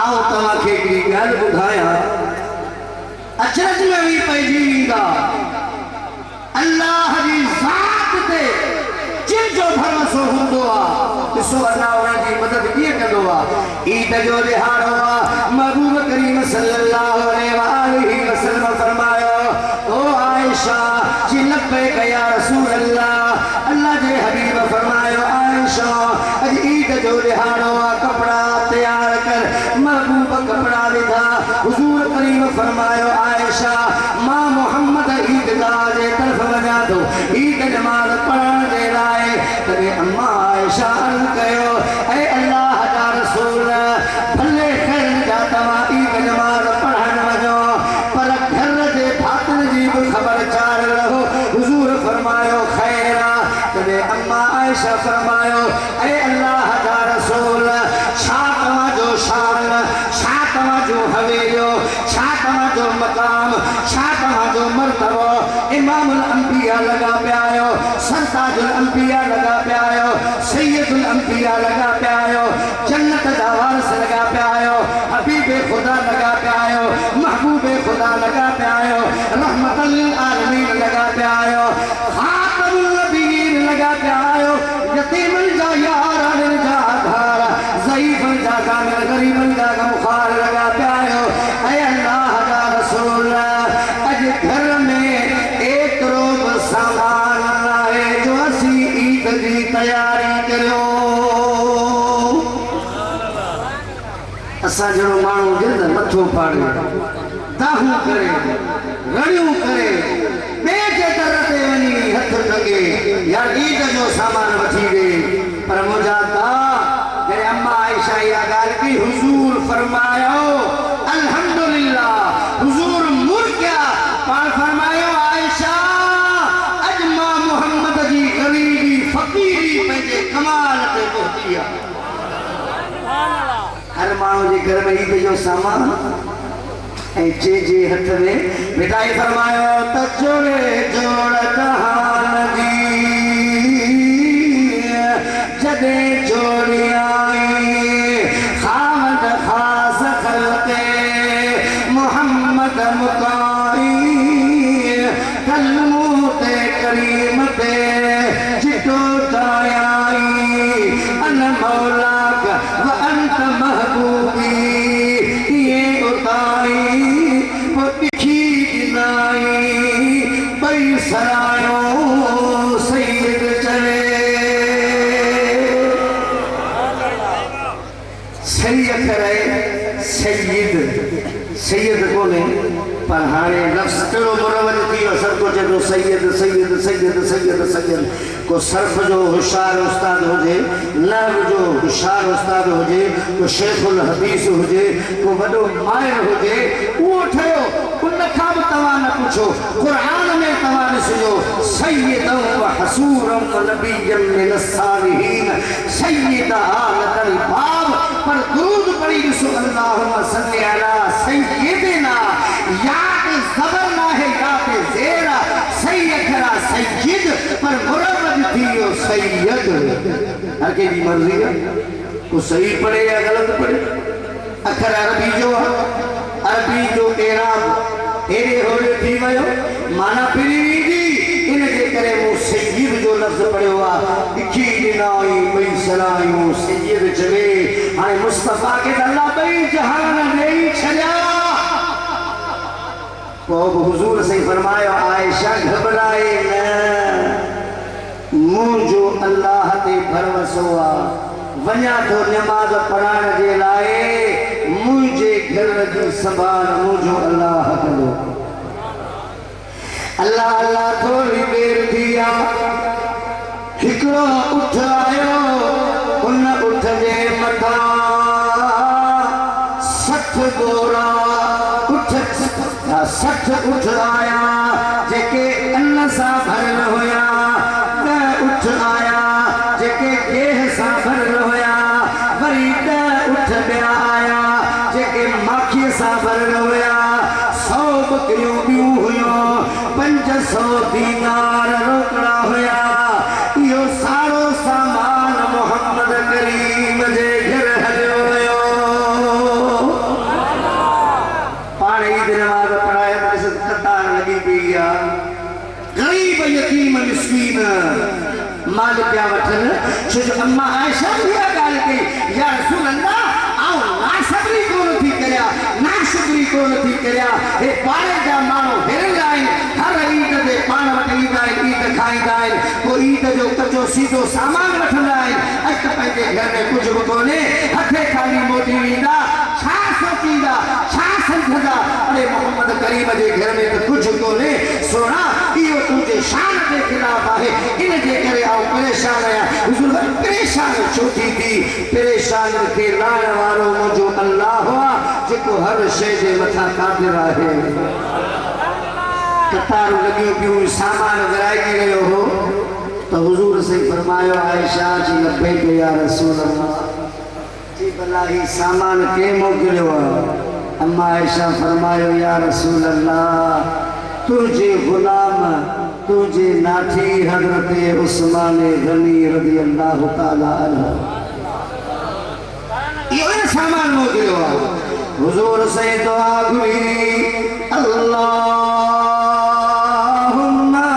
आओ तव्हांखे हिकिड़ी ॻाल्हि ॿुधायां अचरज में बि पइजी वेंदा अल्लाह जी ज़ात ते जिन जो भरोसो हूंदो आहे ॾिसो अल्लाह उन्हनि जी मदद कीअं कंदो आहे। ईद जो ॾिहाड़ो आहे महबूब करीम सल्लल्लाहु अलैहि वसल्लम फरमायो ओ आयशा जी लब्बैक या रसूल अल्लाह अल्लाह जे हबीब फरमायो आयशा अॼु ईद जो ॾिहाड़ो आहे कपड़ा तैयार कर महबूब कपड़ा विधा हुजूर करीम फरमायो आयशा मां मोहम्मद ईदगाह जे तरफ़ वञा थो ईद नमाज़ पढ़ण जे लाइ तॾहिं अम्मा आयशा अर्ज़ कयो ऐ अल्लाह जा रसूल भले ख़ैर जा तव्हां ईद नमाज़ पढ़ण वञो पर घर जे भातियुनि जी बि ख़बर चार रहो हुजूर फरमायो ख़ैर आहे तॾहिं अम्मा आयशा फरमायो ऐ अल्लाह जा रसूल छा तव्हांजो शान छा तव्हांजो हवेलियो छा तव्हांजो मक़ाम छा तव्हांजो मर्तबो इमामुल अंबिया लॻा पिया आहियो सरताजुल अंबिया लॻा पिया आहियो सैयदुल अंबिया लॻा पिया आहियो जन्नत जा वारिस लॻा पिया आहियो हबीबे ख़ुदा लॻा पिया आहियो महबूबे ख़ुदा लॻा पिया आहियो रहमतल लिल आलमीन लॻा पिया आहियो ख़ातमुन नबीयीन लॻा पिया आहियो यतीमन जा यार अनिल जा आधार ज़ईफ़न जा कामिल गरीबन जा गमख़ार लॻा पिया आहियो ऐ अल्लाह जा रसूल अॼु घर में एतिरो बि सामान आहे जो असीं ईद जी तयारी करियो। असां जहिड़ो माण्हू हुजे न मथो फाड़े दाहूं करे रड़ियूं करे ॿिए जे दर ते वञी हथ टंगे यार ईद जो सामान वठी ॾे पर मुंहिंजा जॾहिं अम्मा आयशा इहा ॻाल्हि कई हुजूर फरमायो अल्हम्दुलिल्लाह हुजूर मुड़ गया पाण फरमायो आयशा अॼु मां मोहम्मद जी ग़रीबी फ़क़ीरी पंहिंजे कमाल ते पहुची आहे। हर माण्हू जे घर में ईद जो सामान ऐं जे हथ में मिठाई फरमायो त जोड़े जोड़ जहान जी जॾहिं जोड़ी आई खामद ख़ास ख़ल्क़े मोहम्मद मुकाई कलमू ते करीम ते चिटो जायाई अन मौलाक व अंत महबूबी ये उताई वो दिखी गिनाई बई सरायो सैयद चले सैयद रहे सैयद कोने पर हाणे लफ़्ज़ कहिड़ो मुरवज थी वियो सभु को चए थो सैयद सैयद सैयद सैयद सैयद को सर्फ जो होशियारु उस्ताद हुजे नहव जो होशियारु उस्ताद हुजे को शेखुल हदीस हुजे को वॾो माहिर हुजे उहो ठहियो उन खां बि तव्हां न पुछो क़ुरान में तव्हां ॾिसिजो सैयदम व हसूरम व नबिय्यम मिन सालिहीन सैयद आलतल बाब पर दुरूद पढ़ी ॾिसो अल्लाहुम्मा सल्ली अला सैयदिना याद ज़बर ना है याद ज़ेर सही अखरा सैयद पर मुरवज थी वियो सैयद हर कंहिंजी मर्ज़ी आहे को सही पढ़े या ग़लति पढ़े अखर अरबी जो एराब हेरे होड़े थी वियो माना फिरी वेंदी इन जे करे मूं सैयद लफ्ज़ पढ़ियो आहे इखी ॾिनाई ॿई सरायूं सैयद चवे हाणे मुस्तफ़ा खे त अल्लाह ॿई जहान ॾेई छॾिया पोइ बि हुज़ूर सही फरमायो आयशा घबराए न मुंहिंजो अल्लाह ते भरोसो आहे वञा थो नमाज़ पढ़ाइण जे लाइ मुंहिंजे घर जी संभाल मुंहिंजो अल्लाह कंदो अल्लाह अल्लाह थोड़ी देर थी हिकिड़ो उठ आयो उन उठ जे मथां 60 गोरा उठ 60 उठ आया जेके अन्न सां भरियल हुया उठ आया जेके गेह सां भरियल हुया वरी 10 उठ ॿिया आया जेके माखीअ सां भरियल हुया 100 बकरियूं ॿियूं हुयूं 500 दीनार रोकड़ा हुया इहो सारो सामान मोहम्मद करीम जे घर हलियो हुयो पाण ईद नमाज़ पढ़ाए कतार लॻी पई आहे गरीब यतीम मिस्कीन माल पिया वठन छो जो अम्मा आयशा इहा ॻाल्हि कई या रसूल अल्लाह आउं नासबरी कोन थी करिया नाशुक्री कोन थी करिया हे पाड़े जा माण्हू हिरंदा आहिनि हर ईद ते पाण वटि ईंदा आहिनि ईद खाईंदा आहिनि पोइ ईद जो कचो सीधो सामान वठंदा आहिनि अॼु त पंहिंजे घर में कुझु बि कोन्हे हथे खाली मोटी ईंदा छा सोचींदा छा सम्झंदा अरे मोहम्मद करीम जे घर में त कुझु कोन्हे सोना इहो तुंहिंजे शान जे ख़िलाफ़ आहे इन जे करे आउं परेशान आहियां हुज़ूर परेशान छो थी परेशान खे लाइण वारो मुंहिंजो अल्लाह आहे जेको हर शइ जे मथां क़ादिर आहे कतारूं लॻियूं पियूं सामान विराइजी रहियो हो त हुज़ूर सही फरमायो आयशा जी लबैक या रसूल अल्लाह जी भला ही सामान के मोकिलियो आहे अम्मा आयशा फरमायो या रसूल अल्लाह तुझे गुलाम तुझे नाठी हजरत उस्मान गनी रज़ी अल्लाह ताला अन्हु इहो सामान मोकिलियो आहे हुज़ूर से दुआ घुरी अल्लाहुम्मा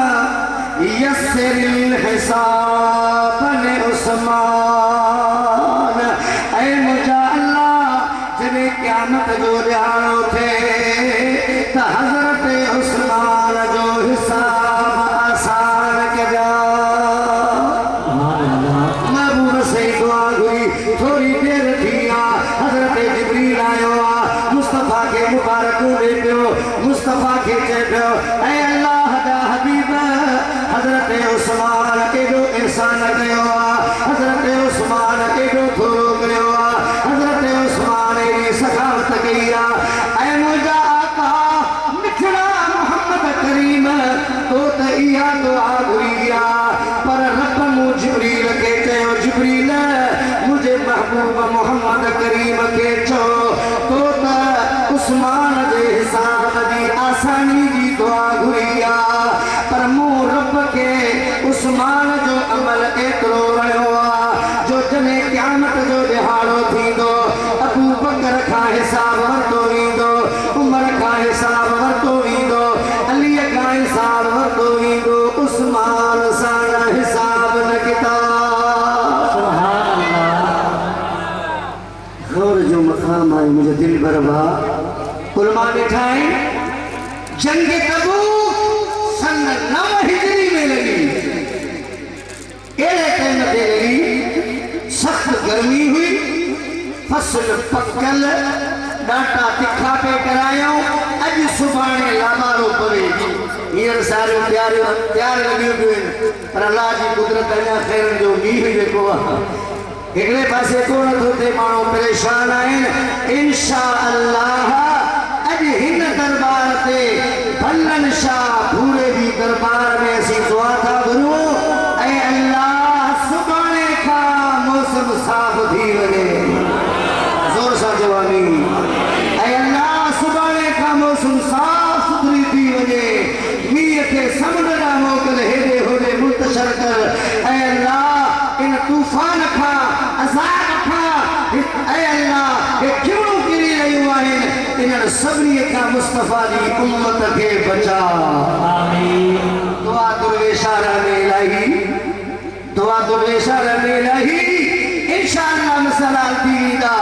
यस्सिरिल हिसाब ले उस्मान ऐ मुझा अल्लाह जने क़यामत जो ॾियारो थे त हजरत उस्मान जो हिसाब आसान कजा महबूब से दुआ घुरी थोड़ी देर थी हजरत जिब्रील आयो मुस्तफा के मुबारक दे पियो मुस्तफा के चए पियो ऐ अल्लाह दा हबीब हजरत उस्मान केॾो एहसान कयो हजरत उस्मान केॾो थोरो कयो हजरत उस्मान एॾी सखावत कई ऐ मुंहिंजा आका मिठड़ा मोहम्मद करीम तो त इहा दुआ घुरी पर रब मूं जिब्रील खे चयो जिब्रील मुझे महबूब मोहम्मद करीम के चो तो त उस्मान जे हिसाब जी आसानी जी दुआ घुरी पर मूं रब के उस्मान जो अमल एतिरो वणियो जो जॾहिं क़यामत जो ॾिहाड़ो थींदो अबू बकर खां हिसाब वरितो ईंदो उमर खां हिसाब वरितो ईंदो अलीअ खां हिसाब वरितो ईंदो उस्मान सां हिसाब न किताब गौर जो मक़ाम आहे मुंहिंजो दिल बरबा उलमा ॾिठा आहिनि जंग तबूक सन 9 हिजरी में लगी अहिड़े टाइम ते लगी सख्त गर्मी हुई फसल पकल डाटा तिखा पे करायूं अॼु सुभाणे लाबारो पवे हींअर सारियूं तयार लॻियूं पियूं आहिनि पर अलाह जी कुदरत अञा ख़ैरनि जो मींहुं जेको आहे हिकिड़े पासे कोन थो थिए माण्हू परेशान आहिनि इंशा अल्लाह अॼु हिन दरबार ते भलन शाह भूरे जी दरबार में असीं दुआ था घुरूं ऐं अल्लाह सुभाणे खां मौसम साफ़ थी वञे ज़ोर सां चओ आमीन ऐं अल्लाह सुभाणे खां मौसम साफ़ सुथरी थी वञे मींहं खे समुंड ॾांहुं मोकिल हेॾे होॾे मुंतशर कर ऐं अल्लाह इन तूफ़ान खां अज़ाब खां ऐं अल्लाह हे किवड़ूं किरी रहियूं आहिनि इन्हनि सभिनी खां मुस्तफ़ा जी उम्मत खे बचा आमीन दुआ दुर्वेशारा में इलाही दुआ तो बेशर में रही इंशाअल्लाह मसलाल दीदा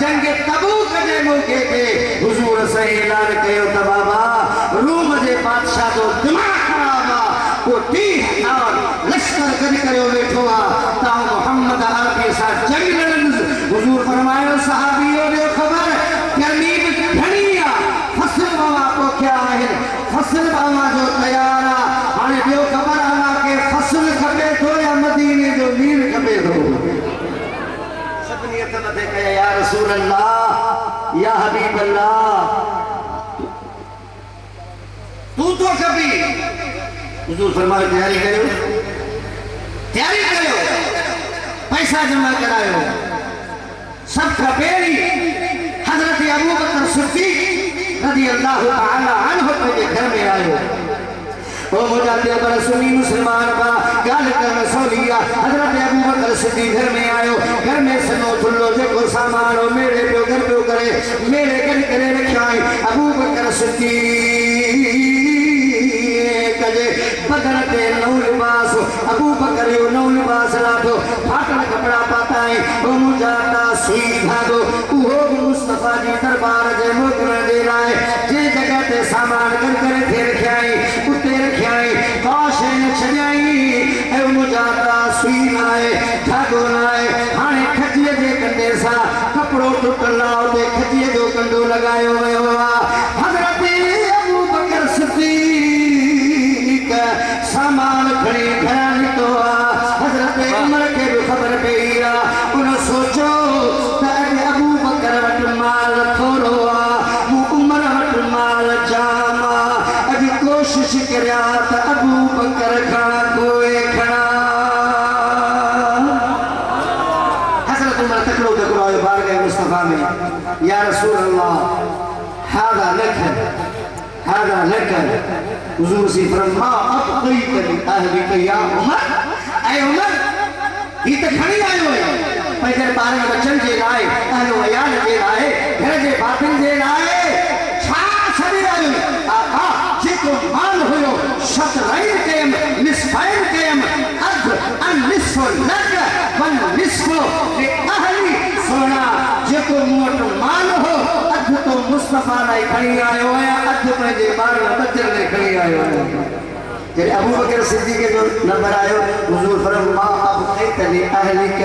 जंग तबूक जे मौके ते हुजूर से ऐलान कयो त बाबा रूम जे बादशाह जो दिमाग खराब आ को 30,000 लश्कर गद कयो बैठो आ ता मोहम्मद अरबी सा जंग लड़न हुजूर फरमायो सहाबियों ने खबर गर्मी घणी आ फसल बाबा को क्या है फसल बाबा जो तैयार आ हाने बियो खबर आवा के फसल खपे तो या मदीने जो मीर खपे तो सबनियत मथे कया या रसूल अल्लाह या हबीब अल्लाह तू तो कभी हुजूर फरमाए तैयारी करो पैसा जमा करायो सब खपेरी हजरत अबू बकर सिद्दीक रज़ी अल्लाह तआला अन्हु के घर में आयो ओ मुजाहिद पर सुन्नी मुसलमान का गाल कर सोलिया हजरत अबू बकर सिद्दीक घर में आयो घर में सनो थुल्लो जे को सामान हो मेरे पे घर पे करे मेरे घर करे रखाई अबू बकर सिद्दीक कजे बदन ते नौ लिबास अबू बकर यो नौ लिबास लाथो फाटल कपड़ा पाता है ओ मुजाहिद सुई धागो उहो मुस्तफा जी दरबार जे मोकल दे राय जे जगह ते सामान कर करे थे रखाई उते रखाई काशे न छजाई ए मुजाहिद सुई लाए धागो लाए हाने खजिए जे कंदे सा कपड़ो टुटला उते खजिए जो कंडो लगायो वयो हजरत अबू बकर सिद्दीक सामान खड़ी घरानी तो हजरत उमर के भी खबर पई आ उन सोचो त अबू बकर वट माल थोरो आ मु उमर वट माल जामा अज कोशिश करया त अबू बकर खा कोए खड़ा हजरत उमर तकड़ो तकड़ो आयो बार गए मुस्तफा में या रसूल अल्लाह हादा लक हुजूर से फरमा अबक़ीतनी अहलिक या उमर ऐ उमर ये तो खड़ी आयो है पैदल बारे में बच्चन जे लाए अहलो अयाल जे लाए घर जे बातिन जे लाए छा छड़ी आयो आका जे को मान होयो शतरैन कयम निस्फैन कयम अध अन निस्फ लक वन निस्फ ले अहली सोना जे को मोट मान हो अध तो मुस्तफा लाई खड़ी आयो है अध में जे बार बच्चन ले खड़ी आयो है जब अबू बकर सिद्दीक के जो नंबर आयो हुजूर फरमा अबक़ीतनी अहलिक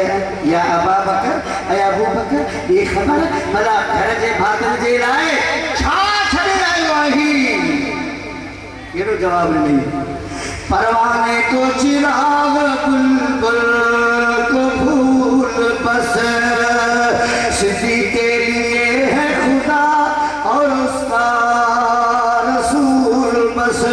या अबा बकर ए अबू बकर ये खबर भला घर जे भातन जे लाए छा छड़े आयो आही ये तो जवाब नहीं परवाने को चिराग बुलबुल को फूल बस सिद्दीक के लिए है खुदा और उसका रसूल बस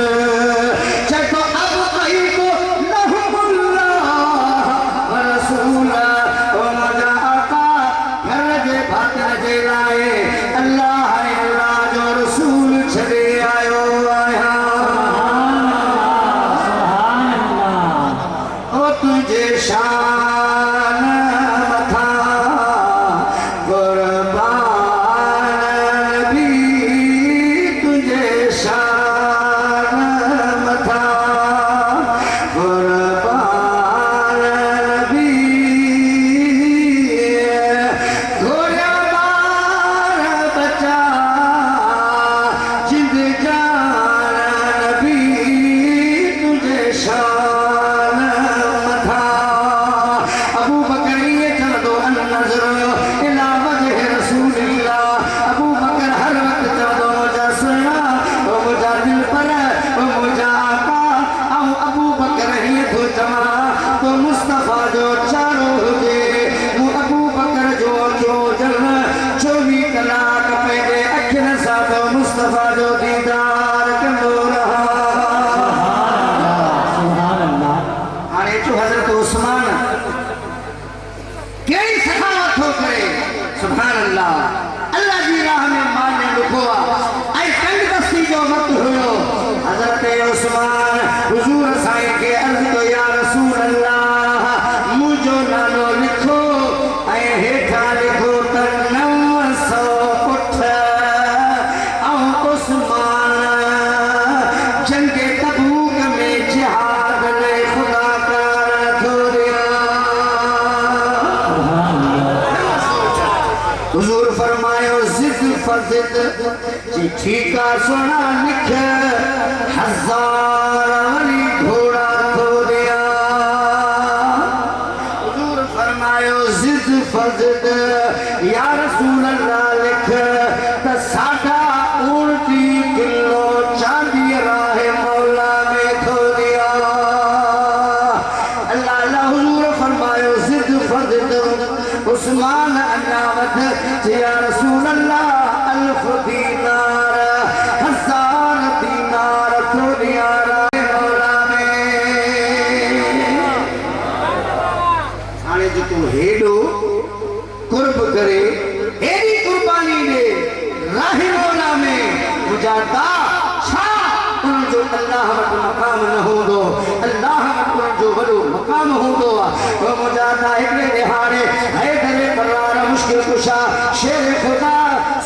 जंग तबूक में जिहाद ने खुदा का रखो दिया हुजूर फरमायो जिद फजिद चिट्ठी का सोना लिख हजार वाली घोड़ा धो दिया। हुजूर फरमायो जिद फजिद या रसूल अल्लाह लिख त साडा 29 किलो चांदी राह मौला में धो दिया। अल्लाह अल्लाह हुजूर फरमायो जिद फजिद उस्मान अनावत या रसूल अल्लाह अल्फ दीनार हजार दीनार धो दिया राह मौला में। हाणे जो तू हेडो कुर्ब करे एडी कुर्बानी दे राह मौला में मुजादा छा उन जो अल्लाह वट मकाम न होंदो अल्लाह वट जो वडो मकाम होंदो वो मुजादा एकले दिहाड़े है दरे करार मुश्किल कुशा शेर खुदा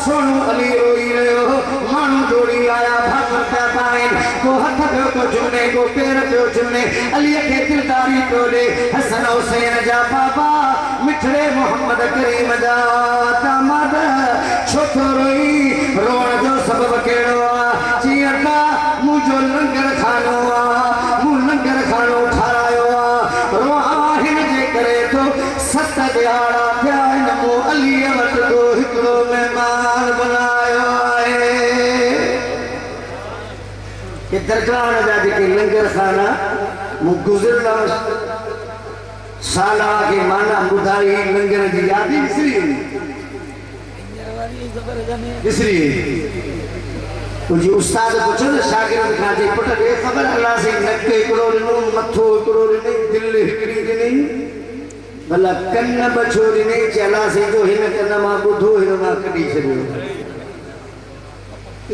सोनू अली रोई रयो मानू जोड़ी आया भाग पे पाइन को हथ पे को जुने को पैर पे जुने अली के दिलदारी तोले हसन हुसैन जा बाबा मिठड़े मोहम्मद करीम जा दामाद छोकरोई रोण जो सबब केड़ो चियता मुझो लंगर खानो मु लंगर खानो ठारायो रोहिन जे करे तो सत दिहाड़ा थिया नमो अली वट को हिकड़ो मेहमान बनायो है। ये दरगाह जा के लंगर खाना मु गुजरला साला के माना बुधाई लंगर जी याद इसलिए जी उस्ताद पूछो ना शागिर्द खां जी पुट के खबर अल्लाह से नक एकड़ो नो मथो एकड़ो नहीं दिल हिकड़ी नहीं भला कन्न बछोरी नहीं चला से जो हिन कन्न मा बुधो हिन मा कडी छयो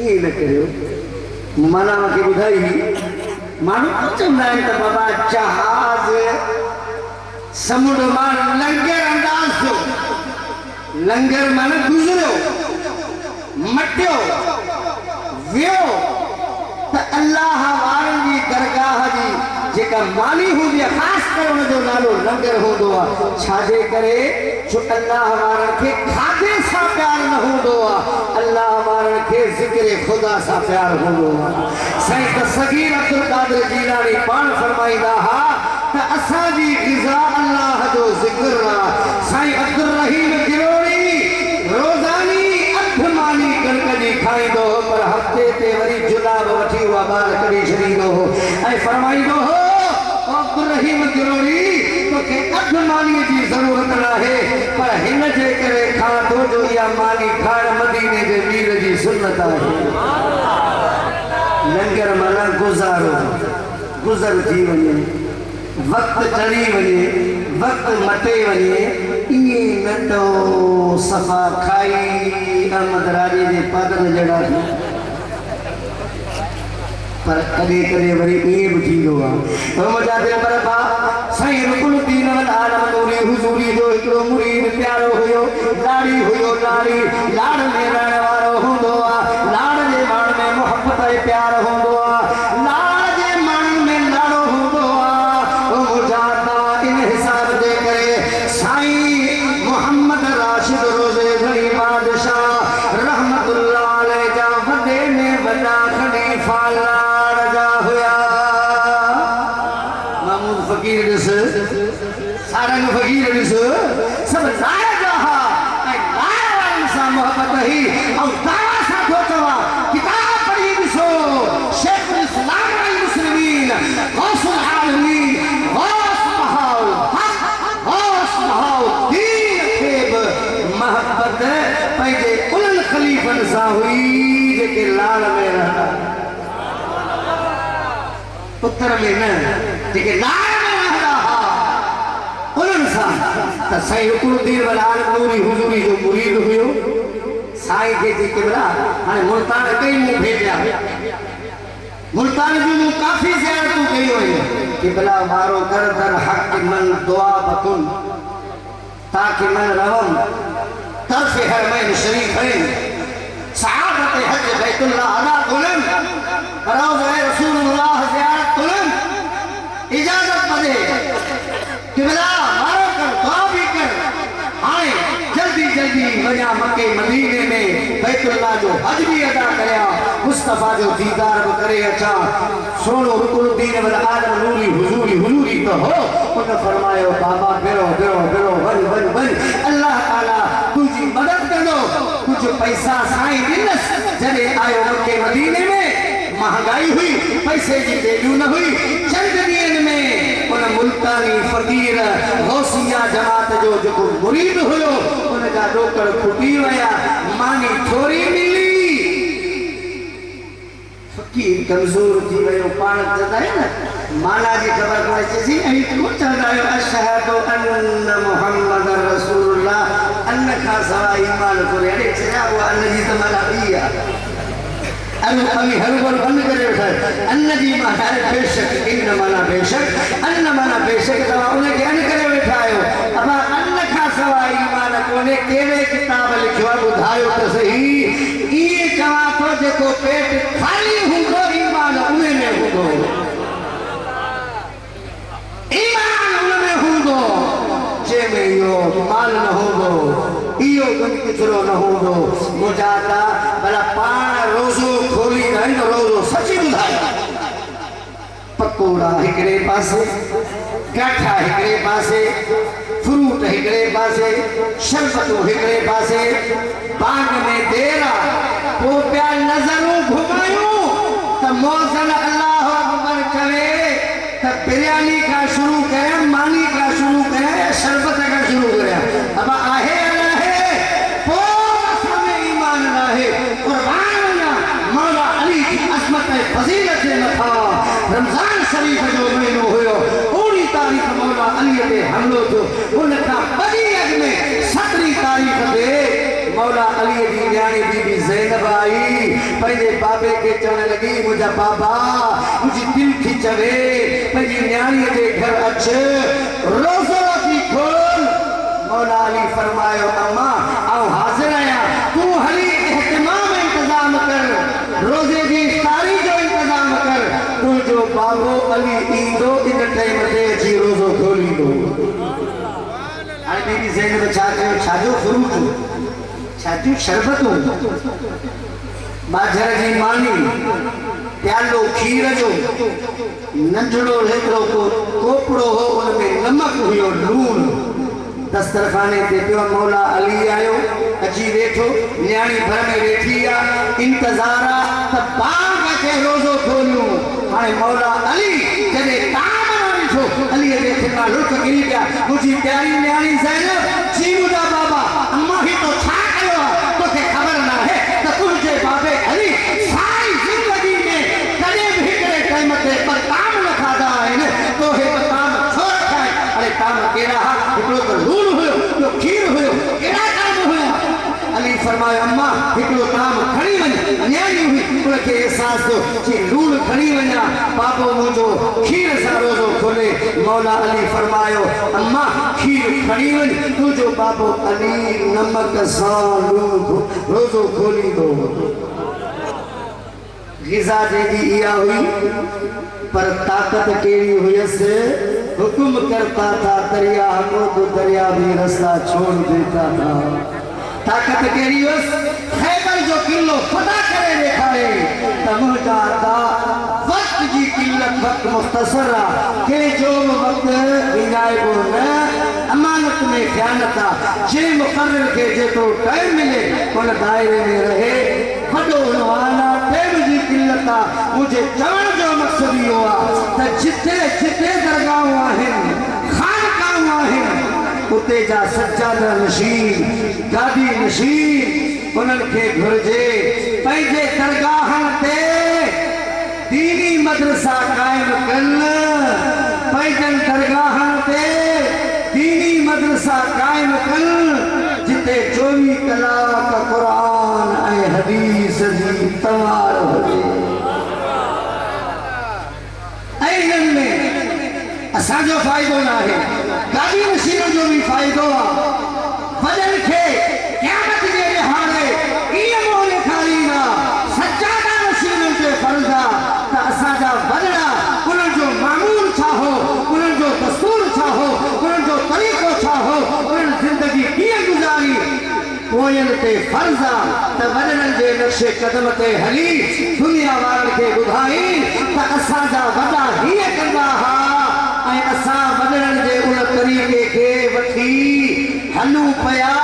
ये न करियो माना के बुधाई मानो चंदा त बाबा जहाज समुद्र मान लंगर अंदाज जो लंगर मन गुजरो मटियो वियो त अल्लाह वारन जी दरगाह जी जेका माली हुंदी खास कर उन जो नालो लंगर होंदो छाजे करे जो अल्लाह वारन के खादे सा प्यार न होंदो अल्लाह वारन के जिक्र खुदा सा प्यार होंदो। सही त सगीर अब्दुल कादिर जीलानी पान फरमाईंदा हा त असा जी ग़िज़ा अल्लाह जो जिक्र साईं अब्दुल रहीम गिरोड़ी रोजानी अधमानी कणकनी खाईंदो पर हफ्ते ते वरी जुलाब वठी हुआ बार कढी छॾींदो ऐं फरमाईंदो हो अब्दुल रहीम गिरोड़ी तोखे अधमानी जी ज़रूरत नाहे पर हिन जे करे खाधो जो या मानी खाण मदीने जे मीर जी सुन्नत आहे। लंगर माना गुज़ारो गुज़र थी वञे वक्त टड़ी वञे वक्त मटे वञे इए न तो सफ़ा खाई अहमद राजे जे पादन जड़ा पर कदे कदे वरी इए भी थींदो आहे मुंहिंजा दिल पर बा साईं रुकनुद्दीन वल आलम नूरी हुजूरी जो हिकिड़ो मुरीद प्यारो हुयो लाड़ी हुयो लाड़ी लाड़ में रहण वारो हूंदो आहे लाड़ जे माण्हू में मोहब्बत ऐं प्यार हूंदो आहे लाड़ जे माण्हू में लाड़ो हूंदो आहे मुजादा इन हिसाब जे करे साईं मोहम्मद राशिद रोज़े घणी बादशाह रहमतुल्लाह अलैह जा वॾे में वॾा खलीफ़ा लाड़ जा हुया। मामूद फ़कीर ॾिस सारंग फ़कीर ॾिस सभु लाड़ जा हा ऐं लाड़ वारनि सां मोहब्बत ही ऐं दावा सां थो चवां किताब पढ़ी ॾिसो शेखुल इस्लाम वल मुस्लिमीन गौसुल आलमीन गौस बहाउल हक़ गौस बहाउल दीन खे बि मोहब्बत पंहिंजे उन्हनि ख़लीफ़नि सां हुई जेके लाड़ में रहंदा पुत्र में न जेके लाड़ में रहंदा उन्हनि सां त साईं रुकनुद्दीन वल आलम नूरी हुजूरी जो मुरीद हुयो साईं खे जेके बला हाणे मुल्तान कई मूं भेजिया मुल्तान जो मूं काफ़ी ज़ियारतूं कयूं आहिनि कि भला मारो दर दर हक़ मन दुआ बकुन ताकि मन रहम तरफ़ हरमैन शरीफ़ैन सआदत हज बैतुल्लाह अदा कुलन रोज़ा रसूलुल्लाह ज़ियारत कुलन इजाज़त बदे कि भला मारो कर दुआ भी कर आए जल्दी जल्दी वञा मके मदीने में बैतुल्लाह जो हज भी अदा कया मुस्तफा जो दीदार भी करे अचा सोनो रुकुनुद्दीन वल आलम नूरी हुजूरी तो हो उन फरमायो बाबा बेरो वन अल्लाह ताला तुझी मदद कंदो कुछ पैसा साईं ॾिनस जॾहिं आयो मके मदीने में महंगाई हुई पैसे की वैल्यू न हुई चंद ॾींहंनि में उन मुल्तानी फकीर गौसिया जमात जो जेको मुरीद हुयो उन जा ॾोकड़ फुटी विया मानी थोरी मिली फकीर कमज़ोर थी वियो पाण चवंदा आहिनि न माना जी ख़बर कोन्हे चइसी ऐं तूं चवंदा आहियो अशहदु अन्न मुहम्मद रसूलुल्लाह अन्न खां सवाइ ईमान कोन्हे अड़े चया उहा अन्न जी त माना ॿी आहे अभी हर बार बंद करे बैठा अन्न जी माना बेशक इन माना बेशक तवा उन्हें ज्ञान करे बैठा आयो अब अन्न खा सवाइ ईमान कोने केड़े किताब लिखियो बुधायो त सही ई चवा तो जेको पेट खाली हुंदो ईमान उने में हुंदो ईमान उने में हुंदो जे में यो माल न हुंदो इयो गन किचरो न हुंदो मुजादा भला पाण रोज़ो खोली नहीं तो रोज़ो सची बुधाया पकोड़ा हिकड़े पासे गाठा हिकड़े पासे फ्रूट हिकड़े पासे शरबत हिकड़े पासे बाग में देरा वो प्या नजरों घुमायूं त मौजन अल्लाह अकबर करे त बिरयानी का शुरू करे मानी का शुरू करे शरबत का शुरू करे अब आहे फजीलत नथा रमजान शरीफ जो महीनो हुयो 19 तारीख मौला अली ते हमलो थियो उन का बड़ी अग में 17 तारीख ते मौला अली जी न्याणी बीबी ज़ैनब आई पंहिंजे बाबे के चवण लगी मुझा बाबा मुझी दिल थी चवे पंहिंजी न्याणी जे घर अच रोज़ो थी खोल मौला अली फरमायो अम्मा आओ हाजिर आया तू हली इहतिमाम इंतजाम कर रोजे जी इफ्तारी जो इंतजाम कर तू जो बाबो अली इंदो इन टाइम ते अची रोज़ो खोलींदो हाणे बीबी ज़ैनब छा कयो छाजो फ्रूट छाजो शरबतो बाजर जी मानी प्यालो खीर जो नंढड़ो हिकिड़ो कोपड़ो हो उनमें नमक हुयो लूण दस्तरखाने ते पियो मौला अली आयो अची वेठो न्याणी घर में वेठी आ इंतजार त बाग के रोज़ो खोलियो हाणे मौला अली जदे ताम वेठो अली जे थिका लुक गिरी गया मुझी प्यारी न्याणी ज़ैनब जी मुदा बाबा अम्मा ही तो छा कयो तोखे खबर ना है त तुझे बाबे अली सारी जिंदगी में कदे भी करे टाइम ते पर काम न खादा है तो हे काम छो रखा है अरे काम केड़ा हिकड़ो तो लूण हुयो तो खीर हुयो केड़ा काम हुया अली फरमायो अम्मा हिकड़ो काम खणी वन न्याणी हुई उनके एहसास थियो कि लूण खणी वञा बाबो मुंहिंजो खीर सां रोज़ो खोले मौला अली फरमायो अम्मा खीर खणी वन तुंहिंजो बाबो अली नमक सां लूण रोज़ो खोलींदो ग़िज़ा जेकी इहा हुई पर ताकत केड़ी हुयसि हुक्म करता था दरिया हमको तो दरिया भी रास्ता छोड़ देता था ताकत केड़ी हुयसि खैबर जो किलो फतह करे देखारे तमुजा दा वक्त जी किल्लत वक्त मुख्तसर के जो वक्त विनाइबो न अमानत में ख़यानत जे मुकर्रर के जेको टाइम मिले उन दायरे में रहे वडो उनवाना टाइम जी किल्लत मुझे चवण जो मकसद इहो आहे त जिथे जिथे दरगाहूं आहिनि खानकाहूं आहिनि उते जा सज्जादा नशीन गादी नशीन उन्हनि खे घुर्जे पंहिंजे दरगाहनि ते दीनी मदरसा कायम कनि पंहिंजनि दरगाहनि ते दीनी मदरसा कायम कनि जिते 24 कलाक क़ुरान ऐं हदीस जी तवार हुजे ऐं में असांजो फ़ाइदो न आहे गादी नशीन जो भी फ़ाइदो आहे वॾनि खे क़यामत जे ॾिहाड़े ईअं मोह ॾेखारींदा सच्चादा नशीननि ते फर्ज़ आहे त असांजा वॾड़ा उन्हनि जो मामूल छा हो उन्हनि जो दस्तूर छा हो उन्हनि जो तरीक़ो छा हो उन्हनि ज़िंदगी कीअं गुज़ारी पोइ फर्ज़ त वॾनि जे नक्शे क़दम ते हली दुनिया वारनि खे ॿुधाई त असांजा वॾा हीअं कंदा हुआ ऐं असां वॾनि जे उन तरीक़े खे वठी हलूं पिया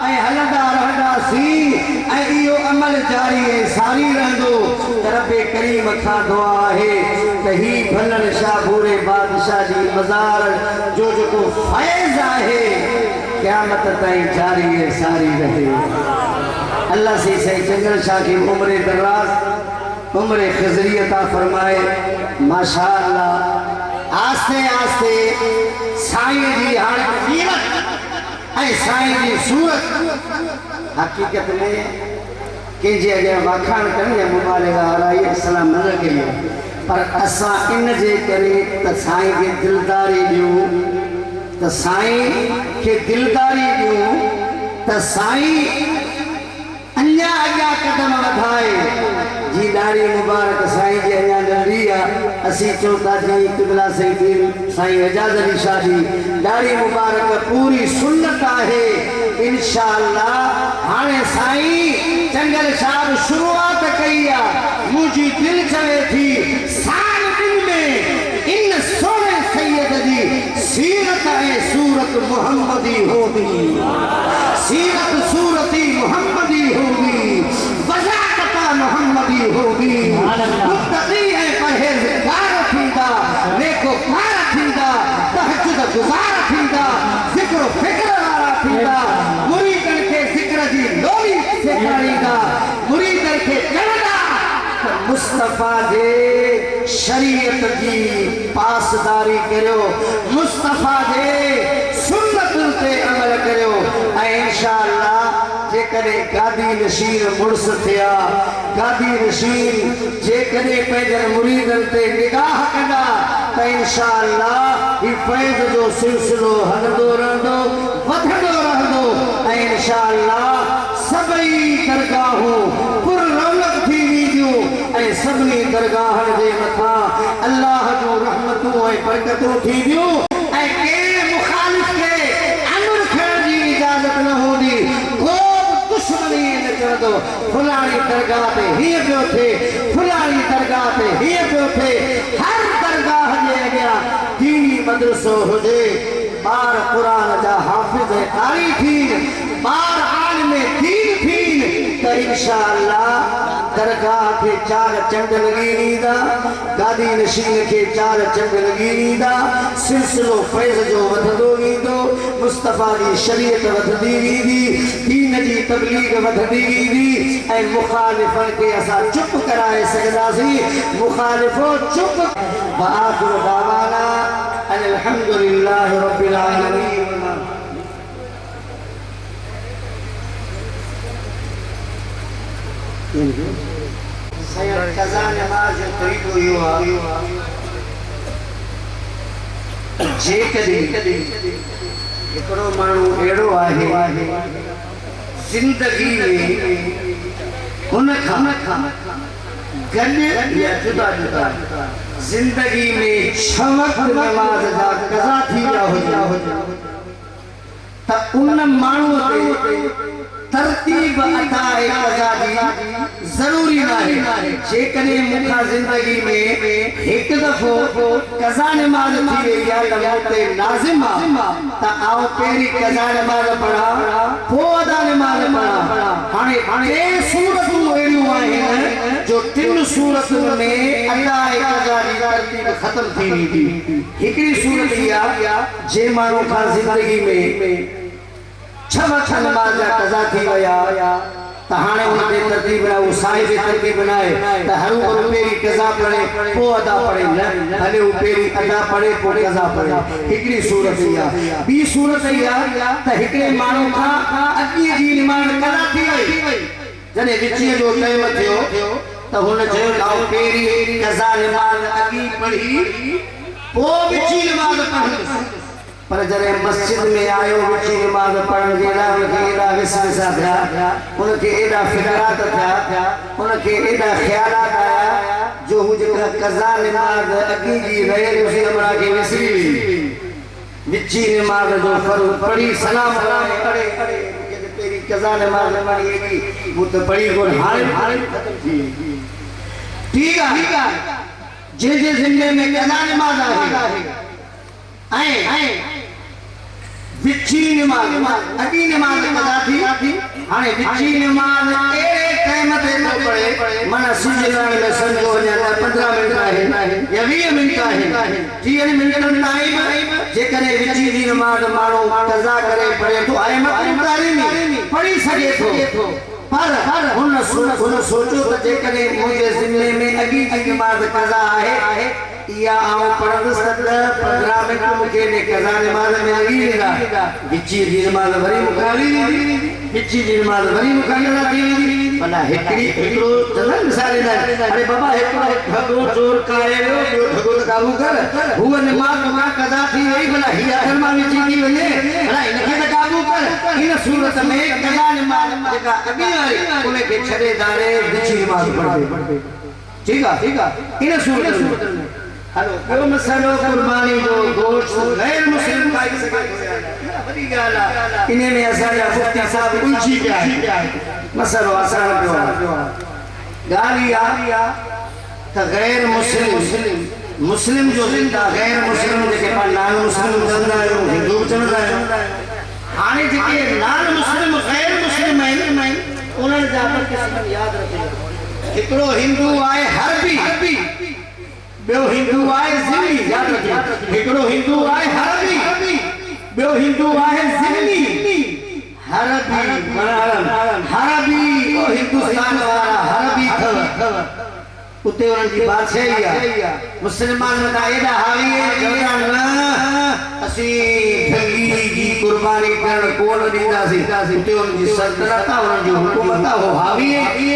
ऐं हलंदा रहंदासीं ऐं इहो अमल जारी ऐं सारी रहंदो। रब करीम खां दुआ आहे त ही भलन शाह भूरे बादशाह जी मज़ार जो जेको फैज़ आहे क़यामत ताईं जारी ऐं सारी रहे। अल्लाह से सही चंगल शाह की उम्र दराज उम्र खज़री अता फरमाए। माशाअल्लाह आस्ते आस्ते साईं जी हाणे कीमत ऐं साईं जी सूरत हकीकत में कंहिंजे अॻियां वाखाण कनि या मुबालिगा वारा सलाम न कयूं, पर असां इन जे करे त साईं खे दिलदारी ॾियूं त साईं खे दिलदारी ॾियूं त साईं अञा अॻियां कदम वधाए। जी ॾाढ़ी मुबारक साईं जी अञा नंढी आहे। असीं चऊं था जी क़िबला साईं साईं एजाज़ अली शाह जी ॾाढ़ी मुबारक पूरी सुन्नत आहे। इंशाअल्लाह हाणे साईं चंगल शाह शुरुआत कई आहे। मुंहिंजी दिलि चवे थी साल दिन में इन सोने सैयद जी सीरत ऐं सूरत मुहम्मदी होगी, सीरत सूरती मुहम्मदी होगी, वज़ाकता मुहम्मदी होगी। मुत्तक़ी ऐं परहेज़गार थींदा, नेकोकार थींदा, तहज्जुद गुज़ार थींदा, ज़िक्र फ़िक्र वारा थींदा, मुरीदनि खे ज़िक्र जी लोली सेखारींदा, मुरीदनि खे चवंदा मुस्तफ़ा जे शरीयत जी पासदारी करियो, मुस्तफ़ा जे सुन्नत ते अमल करियो ऐं इंशाअल्लाह जेकॾहिं गादी नशीन मुड़स थिया, गादी नशीन जेकॾहिं पंहिंजनि मुरीदनि ते निगाह कंदा त इंशाअल्लाह ही फैज़ जो सिलसिलो हलंदो रहंदो, वधंदो रहंदो ऐं इंशाअल्लाह सभई दरगाहूं पुररौनक थी वेंदियूं ऐं सभिनी दरगाहनि जे मथां अल्लाह जूं रहमतूं ऐं बरकतूं थींदियूं ऐं कंहिं मुखालिफ़ खे अमर खणण जी इजाज़त न हूंदी। को दुश्मनी न चवंदो फलाणी दरगाह ते हीअं पियो थिए, फलाणी दरगाह ते हीअं पियो थिए। हर दरगाह जे अॻियां दीनी मदरसो हुजे, ॿार क़ुरान जा हाफ़िज़ ऐं कारी थीन, ॿार आलिम दीन थीन त इंशाअल्लाह दरगाह खे चार चंड लॻी वेंदा, गादी नशीन खे चार चंड लॻी वेंदा, सिलसिलो फैज़ जो वधंदो वेंदो, मुस्तफ़ा जी शरीयत वधंदी वेंदी, दीन जी तबलीग वधंदी वेंदी ऐं मुखालिफ़नि खे असां चुप कराए सघंदासीं। मुखालिफ़ो चुप। व आख़िरु दावाना अनिल हम्दुलिल्लाहि रब्बिल आलमीन। कज़ा नमाज़ जो तरीक़ो इहो आहे जेकॾहिं हिकिड़ो माण्हू अहिड़ो आहे ज़िंदगी में हुन खां गॾु या जुदा जुदा ज़िंदगी में 6 वक़्त नमाज़ जा कज़ा थी विया हुजनि त उन माण्हूअ ते तरतीब अता कज़ा जी ज़रूरी नाहे। जेकॾहिं मूंखां ज़िंदगी में हिकु दफ़ो कज़ा नमाज़ थी वई आहे त मूं ते लाज़िम आहे त आउं पहिरीं कज़ा नमाज़ पढ़ां पोइ अदा नमाज़ पढ़ां। हाणे टे सूरतूं अहिड़ियूं आहिनि जो 3 सूरतुनि में अदा कज़ा जी तरतीब ख़तम थी वेंदी। हिकिड़ी सूरत इहा जे माण्हू खां ज़िंदगी में 6 वक़्त नमाज़ जा कज़ा थी विया त हाणे उन ते तरतीब न हू साहिब तरतीब बनाए त हर को पहिरीं कज़ा पढ़े पोइ अदा पढ़े, न भले हू पहिरीं अदा पढ़े पोइ कज़ा पढ़े। हिकिड़ी सूरत इहा। ॿी सूरत इहा त हिकिड़े माण्हू खां अॻीअ जी नमाज़ कज़ा थी वई, जॾहिं विचीअ जो टाइम थियो त हुन चयो त पहिरीं कज़ा नमाज़ अॻी पढ़ी पोइ विची नमाज़ पढ़ंदुसि। पर जॾहिं मस्जिद में आयो विची नमाज़ पढ़ण जे लाइ उनखे एॾा विसविसा थिया, उनखे एॾा फ़िक्रात थिया, उनखे एॾा ख़्यालात आया जो हू जेका कज़ा नमाज़ अॻी जी रहियल हुई उन खे विसरी वेई। विची नमाज़ जो फ़र्ज़ पढ़ी सलाम करे मूंखे पहिरीं कज़ा नमाज़ पढ़ी वो तो पढ़ी को हाल ठीक है जे ज़िम्मे में कज़ा नमाज़ आहे विची नमाज़ अगी नमाज़ कज़ा थी हाने विची नमाज़ एड़े टाइम ते तो पढ़े माना सुजलाने में समझो वञा 15 मिनट आहे या 20 मिनट आहे 30 मिनट टाइम जे करे विची दी नमाज़ मानो कज़ा करे पढ़े तो आहे मत तारीमी पढ़ी सके तो पर हुन सोचो त जे करे मुझे ज़िम्मे में अगी दी नमाज़ कज़ा आहे या आओ पढ़ंदस त 15 मिनट मुखे ने कज़ा नमाज़ में लगी वेंदा विची दी नमाज़ वरी मुखारी विची दी नमाज़ वरी मुखारी थी भला हिकड़ो चलन मिसाल दा अरे बाबा हिकड़ो ठगो चोर कायो ॿियो ठगो त काबू कर हुआ नमाज़ मां कज़ा थी वई भला ही आखिर मां विची थी वने भला इनखे त काबू कर इन सूरत में कज़ा नमाज़ जेका अगी वारी उन के छड़े दारे विची नमाज़ पढ़े ठीक है इन सूरत में हेलो को मसलो कुर्बानी जो गोश्त गैर मुस्लिम खाई सके वडी गाला इने में असाया मुफ्ती साहब उलझी गया मसलो आसान पियो गालिया त गैर मुस्लिम जो जिंदा गैर मुस्लिम जेके पा नान मुस्लिम चंदा आयो हिंदू चंदा आयो हाने जेके नान मुस्लिम गैर मुस्लिम आहिनि उन्हनि जा पर क़िस्म याद रखो हिकड़ो हिंदू आहे हरबी ॿियो हिंदू आहे ज़िमी याद रखो हिकड़ो हिंदू आहे हरबी ॿियो हिंदू आहे ज़िमी हरबी ओ हिंदुस्तान वाला हरबी थव उते उन्हनि जी बादशाही आहे मुस्लमान ना एॾा हावी आहिनि न असीं ठगी जी कुर्बानी करण कोन ॾींदासीं उते उन्हनि जी सल्तनत आहे उन्हनि जी हुकूमत आहे हो हावी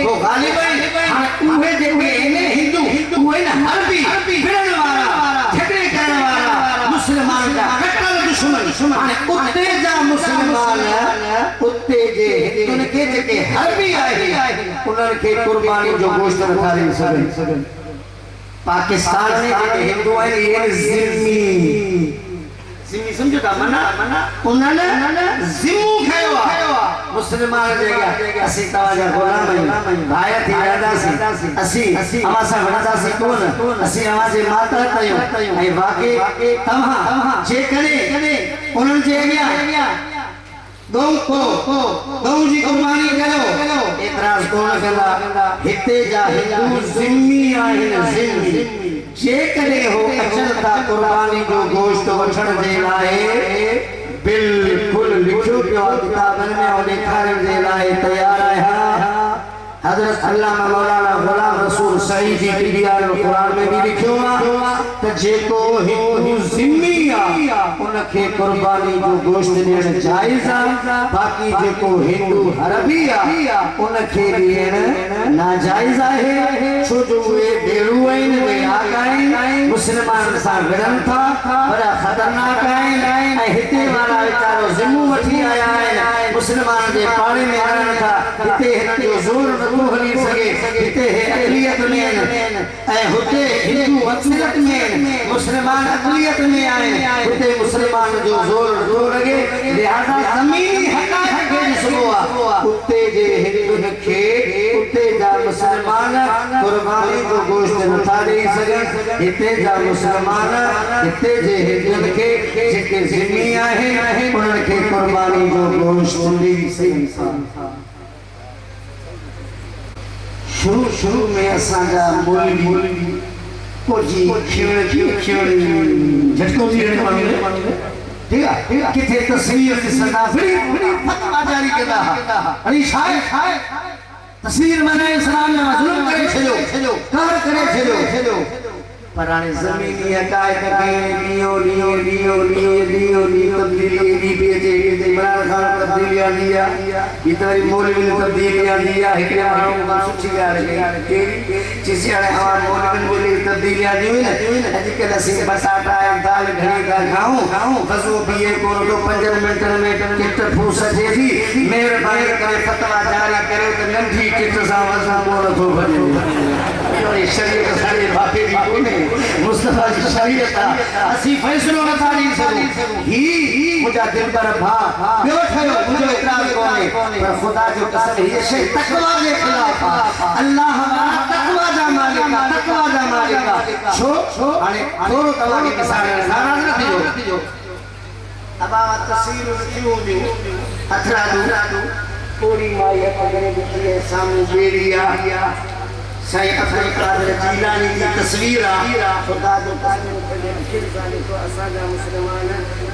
हो ग़ालिब आहिनि हाणे उहे जेके आहिनि हिंदू उहे न हरबी फिरण वारा झगड़े करण वारा मुस्लमान जा कट्टर दुश्मन हाणे उते जा मुस्लमान उते जे हिंदुनि खे जेके हरबी आहिनि उन्हनि खे कुर्बानी जो गोश्त नथा ॾेई सघनि पाकिस्तान में जेके हिंदू आहिनि इहे ज़िमी समझो था मना उन्हनि ज़िमू खयो आहे मुस्लमान जेका असीं तव्हांजा ग़ुलाम आहियूं भाई थी रहंदासीं असीं अवां सां वणंदासीं कोन असीं अवां जे मातहत आहियूं ऐं वाक़ई तव्हां जेकॾहिं उन्हनि जे अॻियां गऊ जी कुर्बानी कयो एतराज़ कोन कंदा हिते जा हिंदू ज़िमी आहिनि जेकॾहिं हो अचनि था कुर्बानी जो गोश्त वठण जे लाइ बिल्कुलु लिखियो पियो आहे किताबनि में ऐं ॾेखारण जे लाइ तयार आहियां हज़रत अल्लामा मौलाना गुलाम रसूल सईदी टिबियान कुरान में भी लिखियो आहे त जेको हिंदू ज़िमी आहे उनखे कुर्बानी जो गोश्त ॾियण जाइज़ आहे बाक़ी जेको हिंदू हरबी आहे उनखे ॾियण नाजाइज़ आहे छो जो उहे ॿेड़ू आहिनि उहे आग आहिनि मुस्लमान सां विढ़नि था पर ख़तरनाक आहिनि ऐं हिते वारा वीचारो ज़िमू वठी आया आहिनि मुस्लमान जे पाड़े में रहनि था हिते हिन जो ज़ोर नथो हली सघे हिते अक़लियत में आहिनि ऐं हुते हिंदू अक़लियत में आहिनि मुस्लमान अक़लियत में आहिनि हुते मुस्लमान जो ज़ोर नथो लॻे लिहाज़ा ज़मीनी हक़ाइक़ खे ॾिसबो आहे उते जे हिंदुनि खे उते जा मुस्लमान कुर्बानी जो गोश्त नथा ॾेई सघनि हिते जा मुस्लमान हिते जे हिंदुनि खे जेके ज़िमी आहिनि उन्हनि खे कुर्बानी जो गोश्त ॾेई सघनि शुरू में असांजा मौलवी को जी खियोड़ी झटको थी रहने माण्हू ठीक है किथे तस्वीर की सदा बड़ी फतवा जारी कंदा अरे शायद तस्वीर मने इस्लाम में जुल्म करे छॾियो कहर करे छॾियो पर हाणे ज़मीनी हक़ाइक़ खे लियो तब्दीली एॾी पई अचे इमरान खान तब्दीली आंदी आहे ही त वरी मौलवी तब्दीली आंदी आहे हिकिड़े माण्हू खां सुठी ॻाल्हि कई चइसि हाणे अवां मौलवी तब्दीली आंदी हुई न अॼुकल्ह असीं बसाटा ऐं दाल घणी था खाऊं वज़ो बीहे कोन थो 5 मिंटनि में किट फूस अचे थी महिरबानी करे फतवा जारी करियो त नंढी किट सां वज़ो कोन थो भॼे वाली शरीयत सारे बापे दी कोने मुस्तफा की शरीयत असी फैसलो न थारी सकूं ही मुझा दिल पर भा ॿियो ठयो मुझो इतराज कोने पर खुदा जो कसम ये शे तकवा के खिलाफ अल्लाह हमारा तकवा जा मालिक छो हाने थोरो तवा के किसान नाराज न थियो अब आवा तस्वीर क्यों दी अथरा दू थोड़ी माई अगरे बिठी सामने बेड़िया साईं अब्दुल कादिर जीलानी की तस्वीर आ खुदा जो कादिर फिर जाने को असाजा मुसलमान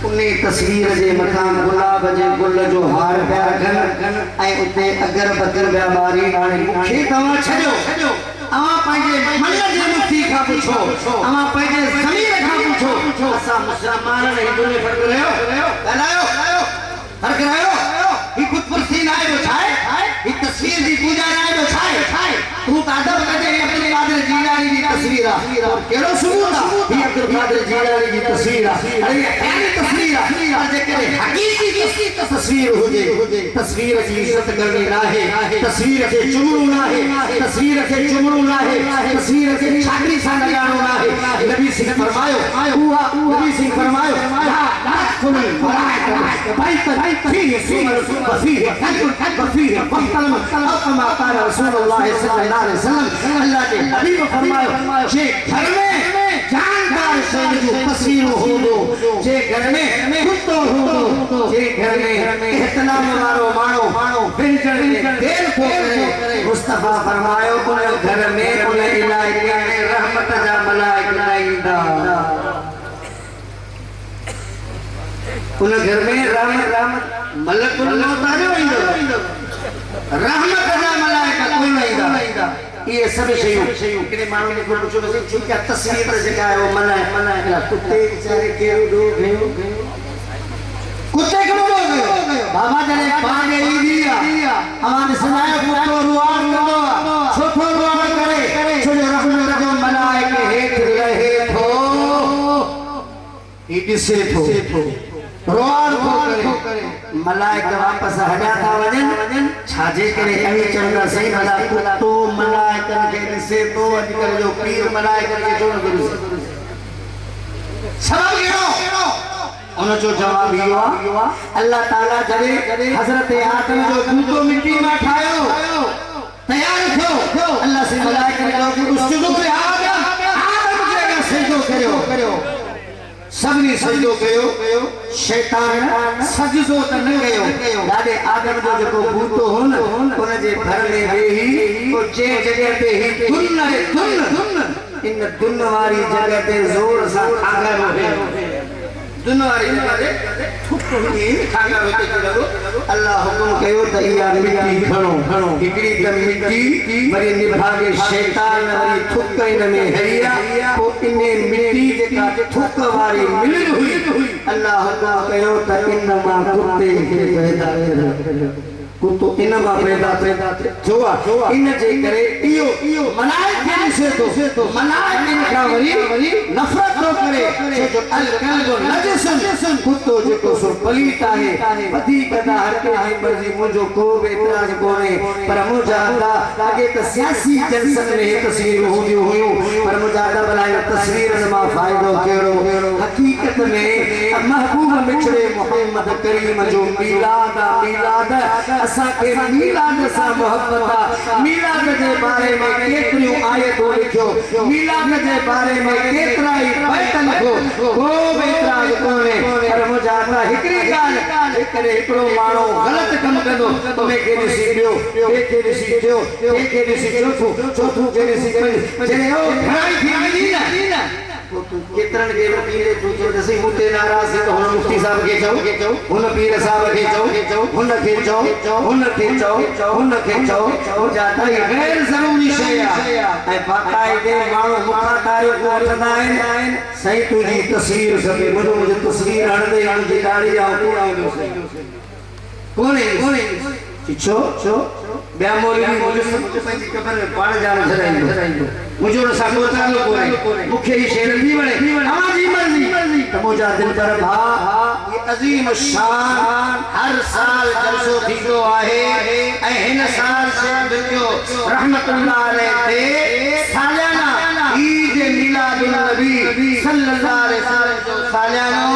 उन्ने तस्वीर जे मकान गुलाब जे गुल जो हार प्या रखन ऐ उते अगर बकर व्यापारी हाणे मुखे तवा छजो अवा पंहिंजे मन जे मुक्ति खां पुछो अवा पंहिंजे ज़मीर खां पुछो असां मुसलमान हिंदू में फर्क रहियो फर्क रहियो ही खुद पुरसी ना है छाए ही तस्वीर दी पूजा ना है छाए तू अदब कदे अब्दुल कादिर जीलानी दी तस्वीर और केड़ो सबूत ही अब्दुल कादिर जीलानी दी तस्वीर अरे ये पहली तस्वीर और जे करे हकीकी किसी तस्वीर हुजे तस्वीर की इज्जत करनी ना है तस्वीर के चुमरू ना है तस्वीर के चुमरू ना है तस्वीर के छाकरी सा लगानो ना है नबी सिंह फरमायो नबी सिंह फरमायो ला कुल मलाइका बैत फीह सुमर फीह कलम कमा क़ाल रसूलुल्लाह सल्लल्लाहु अलैहि वसल्लम अल्लाह के हबीब फरमायो जे घर में जानदार शय जो तस्वीर हो दो जे घर में कुत्तो हो दो जे घर में इहतराम वारो मानो बिरजण में देर को करे मुस्तफा फरमायो उन घर में उन इलाके में रहमत जा मलाइका ईंदा उन घर में रहमत मलकुल मौत ईंदो रहमत जा मलाइका कोई नहीं ईंदा ये सब शयूं किने माण्हू ने पुछो बस ठीक है तस्वीर जेका है वो मना है कुत्ते बेचारे के दो गयो कुत्ते कब हो गयो बाबा जने पागे ई दिया हमारे सजाए कुत्तो रुआर कंदो छोटो रुआर करे छो जो रहमत जो मलाइका हेठ रहे थो ई दिसे थो रोआर को करे मलाइका वापस हटा था वजन छाजे करे कहीं चंदा सही भला कुत्तो मलाइका के दिसे तो अजकल जो पीर मलाइका के छोड़ गुरु सबब केड़ो उन जो जवाब हुआ अल्लाह ताला जड़े हजरत आदम जो दूधो मिट्टी में ठायो तैयार थियो अल्लाह से मलाइका ने कहा कि उसजुदो पे आदम के सजदो करियो सबनी सजदो कयो शैतान सजदो त न कयो दादे आदम जो जेको बूतो हो न उन जे घर में वेही ओ जे जगह पे ही दुन इन दुन वाली जगह पे जोर सा खागा रहे दुन वाली जगह पे थुक ही खागा होते चलो अल्लाह हुकुम कयो त इया मिट्टी खणो हिकड़ी त मिट्टी वरी निभागे शैतान वरी थुक इन में हरिया ओ इने मिट्टी जेका थुक वाली मिल हुई अल्लाह हुकुम कयो त इन मा कुत्ते के पैदा कर कुत्तो इन मा पैदा जोआ इन जे करे इयो मलाइका से तो मलाइका का वरी नफरत तो करे जो अल कल्बो नजसन कुत्तो जेको सो पलीत आहे वधी कदा हर के है मर्जी मुजो को एतराज कोने पर मुजादा आगे त सियासी जलसन में तस्वीर होंदी हुयो पर मुजादा बनायो तस्वीर मा फायदो केड़ो हकीकत में महबूब मिठड़े मोहम्मद करीम जो मिलाद असा के मिलाद सा मोहब्बत मिलाद जे बारे में केतरियो आयतो लिखो मिलाद जे बारे में केतरा ही बैत लिखो को बेतराज कोने पर मुजादा हिकड़ी गाल एकरे एकड़ो मानो गलत कम कंदो तमे के दिसी दियो के दिसी दियो के दिसी चौथो के दिसी जे ओ घराई थी ना केतरन के पीरे जो जैसे मुते नाराज है तो हुन मुफ्ती साहब के चो हुन पीर साहब के चो हुन के चो हो जाता है गैर जरूरी शय है बाकायदे मानो मुखा तारीफ वठंदा आहिन सही तुजी तस्वीर सभे मुझे तस्वीर हणदे जी दाढ़ी आओ कोने छो ब्या मौलवी मुझे पंहिंजी कबर में पाण जान छराईंदो मुझो न सागो तालो कोने मुखे ही शेर भी बणे हमारी मर्जी तमोजा दिल पर भा ये अजीम शान हर साल जलसो थींदो आहे ऐं हिन साल से बिल्कुल रहमतुल्लाह अलैहि ते साल मिलादुन नबी सल्लल्लाहु अलैहि वसल्लम जो सालियानो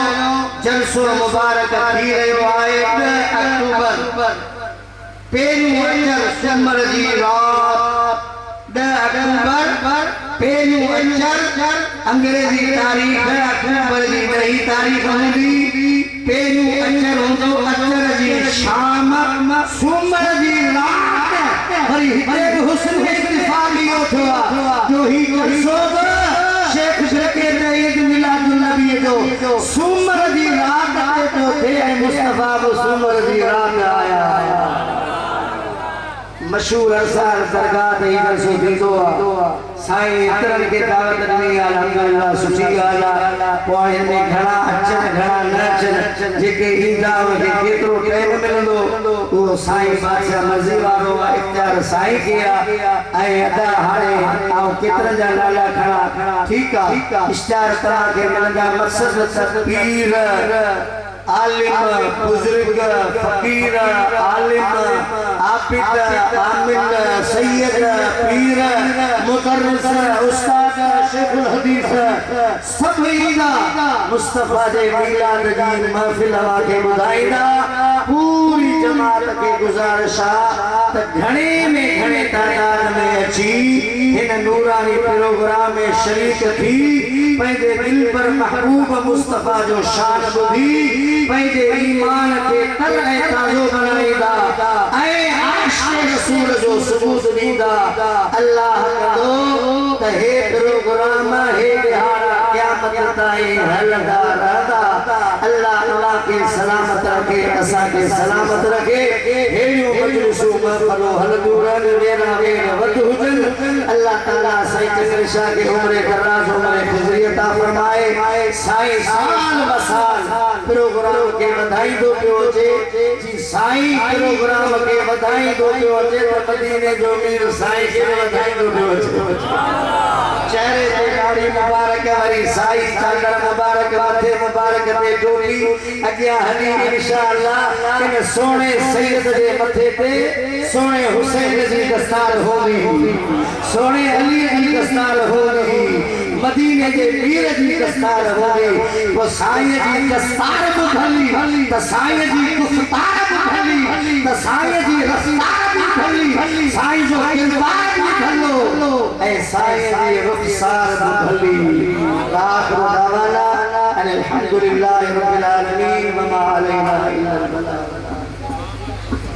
जलसो मुबारक थी रहियो आहे 2 अक्टूबर पहिरियों अचर सूमर जी रात 2 अक्टूबर पहिरियों अचर अंग्रेजी तारीख़ अक्टूबर जी 10 तारीख़ हूंदी पहिरियों अचर हूंदो अचर जी शाम सूमर जी रात वरी हिते हुस्न में इत्तिफ़ाक़ इहो थियो आहे जो ही जलसो शेख ज़कीर ईद मिलादुन नबी जो सूमर जी रात ते तो थे मुस्तफा को सूमर जी रात आया मशहूर अरसार दरगाह ते जलसो थींदो आहे साईं इतरन के दावत ॾिनी अल्हम्दुलिल्लाह सुठी ॻाल्हि आहे पोइ हिन घणा अचनि घणा न अचनि जेके ईंदा उनखे केतिरो टाइम मिलंदो उहो साईं बादशाह मर्ज़ी वारो आहे इख़्तियार साईं खे आहे ऐं अदा हाणे आउं केतिरनि जा नाला खणा ठीकु आहे इश्तिहार तव्हां खे मिलंदा मक़सद पीर आलिम बुजुर्ग फकीर आलिम आबिद आमिल सैयद पीर मुदर्रिस उस्ताद शेखुल हदीस सब ईंदा मुस्तफा जे मिलाद जी महफिल खे ॿुधाईंदा पूरी जमात खे गुज़ारिश आहे त घणे में घणे तादाद में अची हिन नूरानी प्रोग्राम में शरीक थी पंहिंजे दिल पर महबूब मुस्तफा जो शान ॿुधी पंहिंजे ईमान खे तर ऐं ताज़ो बनाईंदा ऐं आशिक़ रसूल जो सबूत ॾींदा अल्लाह कंदो त हे प्रोग्राम हे बिहार क़यामत ताईं हलंदा रहंदा अल्लाह अल्लाह के सलामत रखे असां खे सलामत रखे हेड़ियूं मजलिसूं महफ़िलूं हलंदियूं रहनि वेरा वेर वध हुजनि अल्लाह ताला साईं चंगर शाह खे उम्र दराज़ उम्र ख़ुज़री अता फरमाए साईं साल ब साल प्रोग्राम के वधाईंदो पियो अचे जी साईं प्रोग्राम के वधाईंदो पियो अचे त मदीने जो मीर साईं खे वधाईंदो पियो अचे चेहरे ते दाढ़ी मुबारक वारी साईं चादर मुबारक मथे मुबारक ते टोपी अॻियां हली इंशाअल्लाह इन सोने सैयद जे मथे ते सोने हुसैन जी दस्तार होगी सोने अली जी दस्तार होगी मदीने के पीर जी दस्तार होगी वो साईं जी दस्तार बुधली त साईं जी गुफ्तार बुधली त साईं जी रफ्तार बुधली साईं जो किरदार बुधलो ऐ साईं जी रुखसार बुधली आखिर दावाना अल्हम्दुलिल्लाहि रब्बिल आलमीन व मा अलैना इल्ला अल बलाग।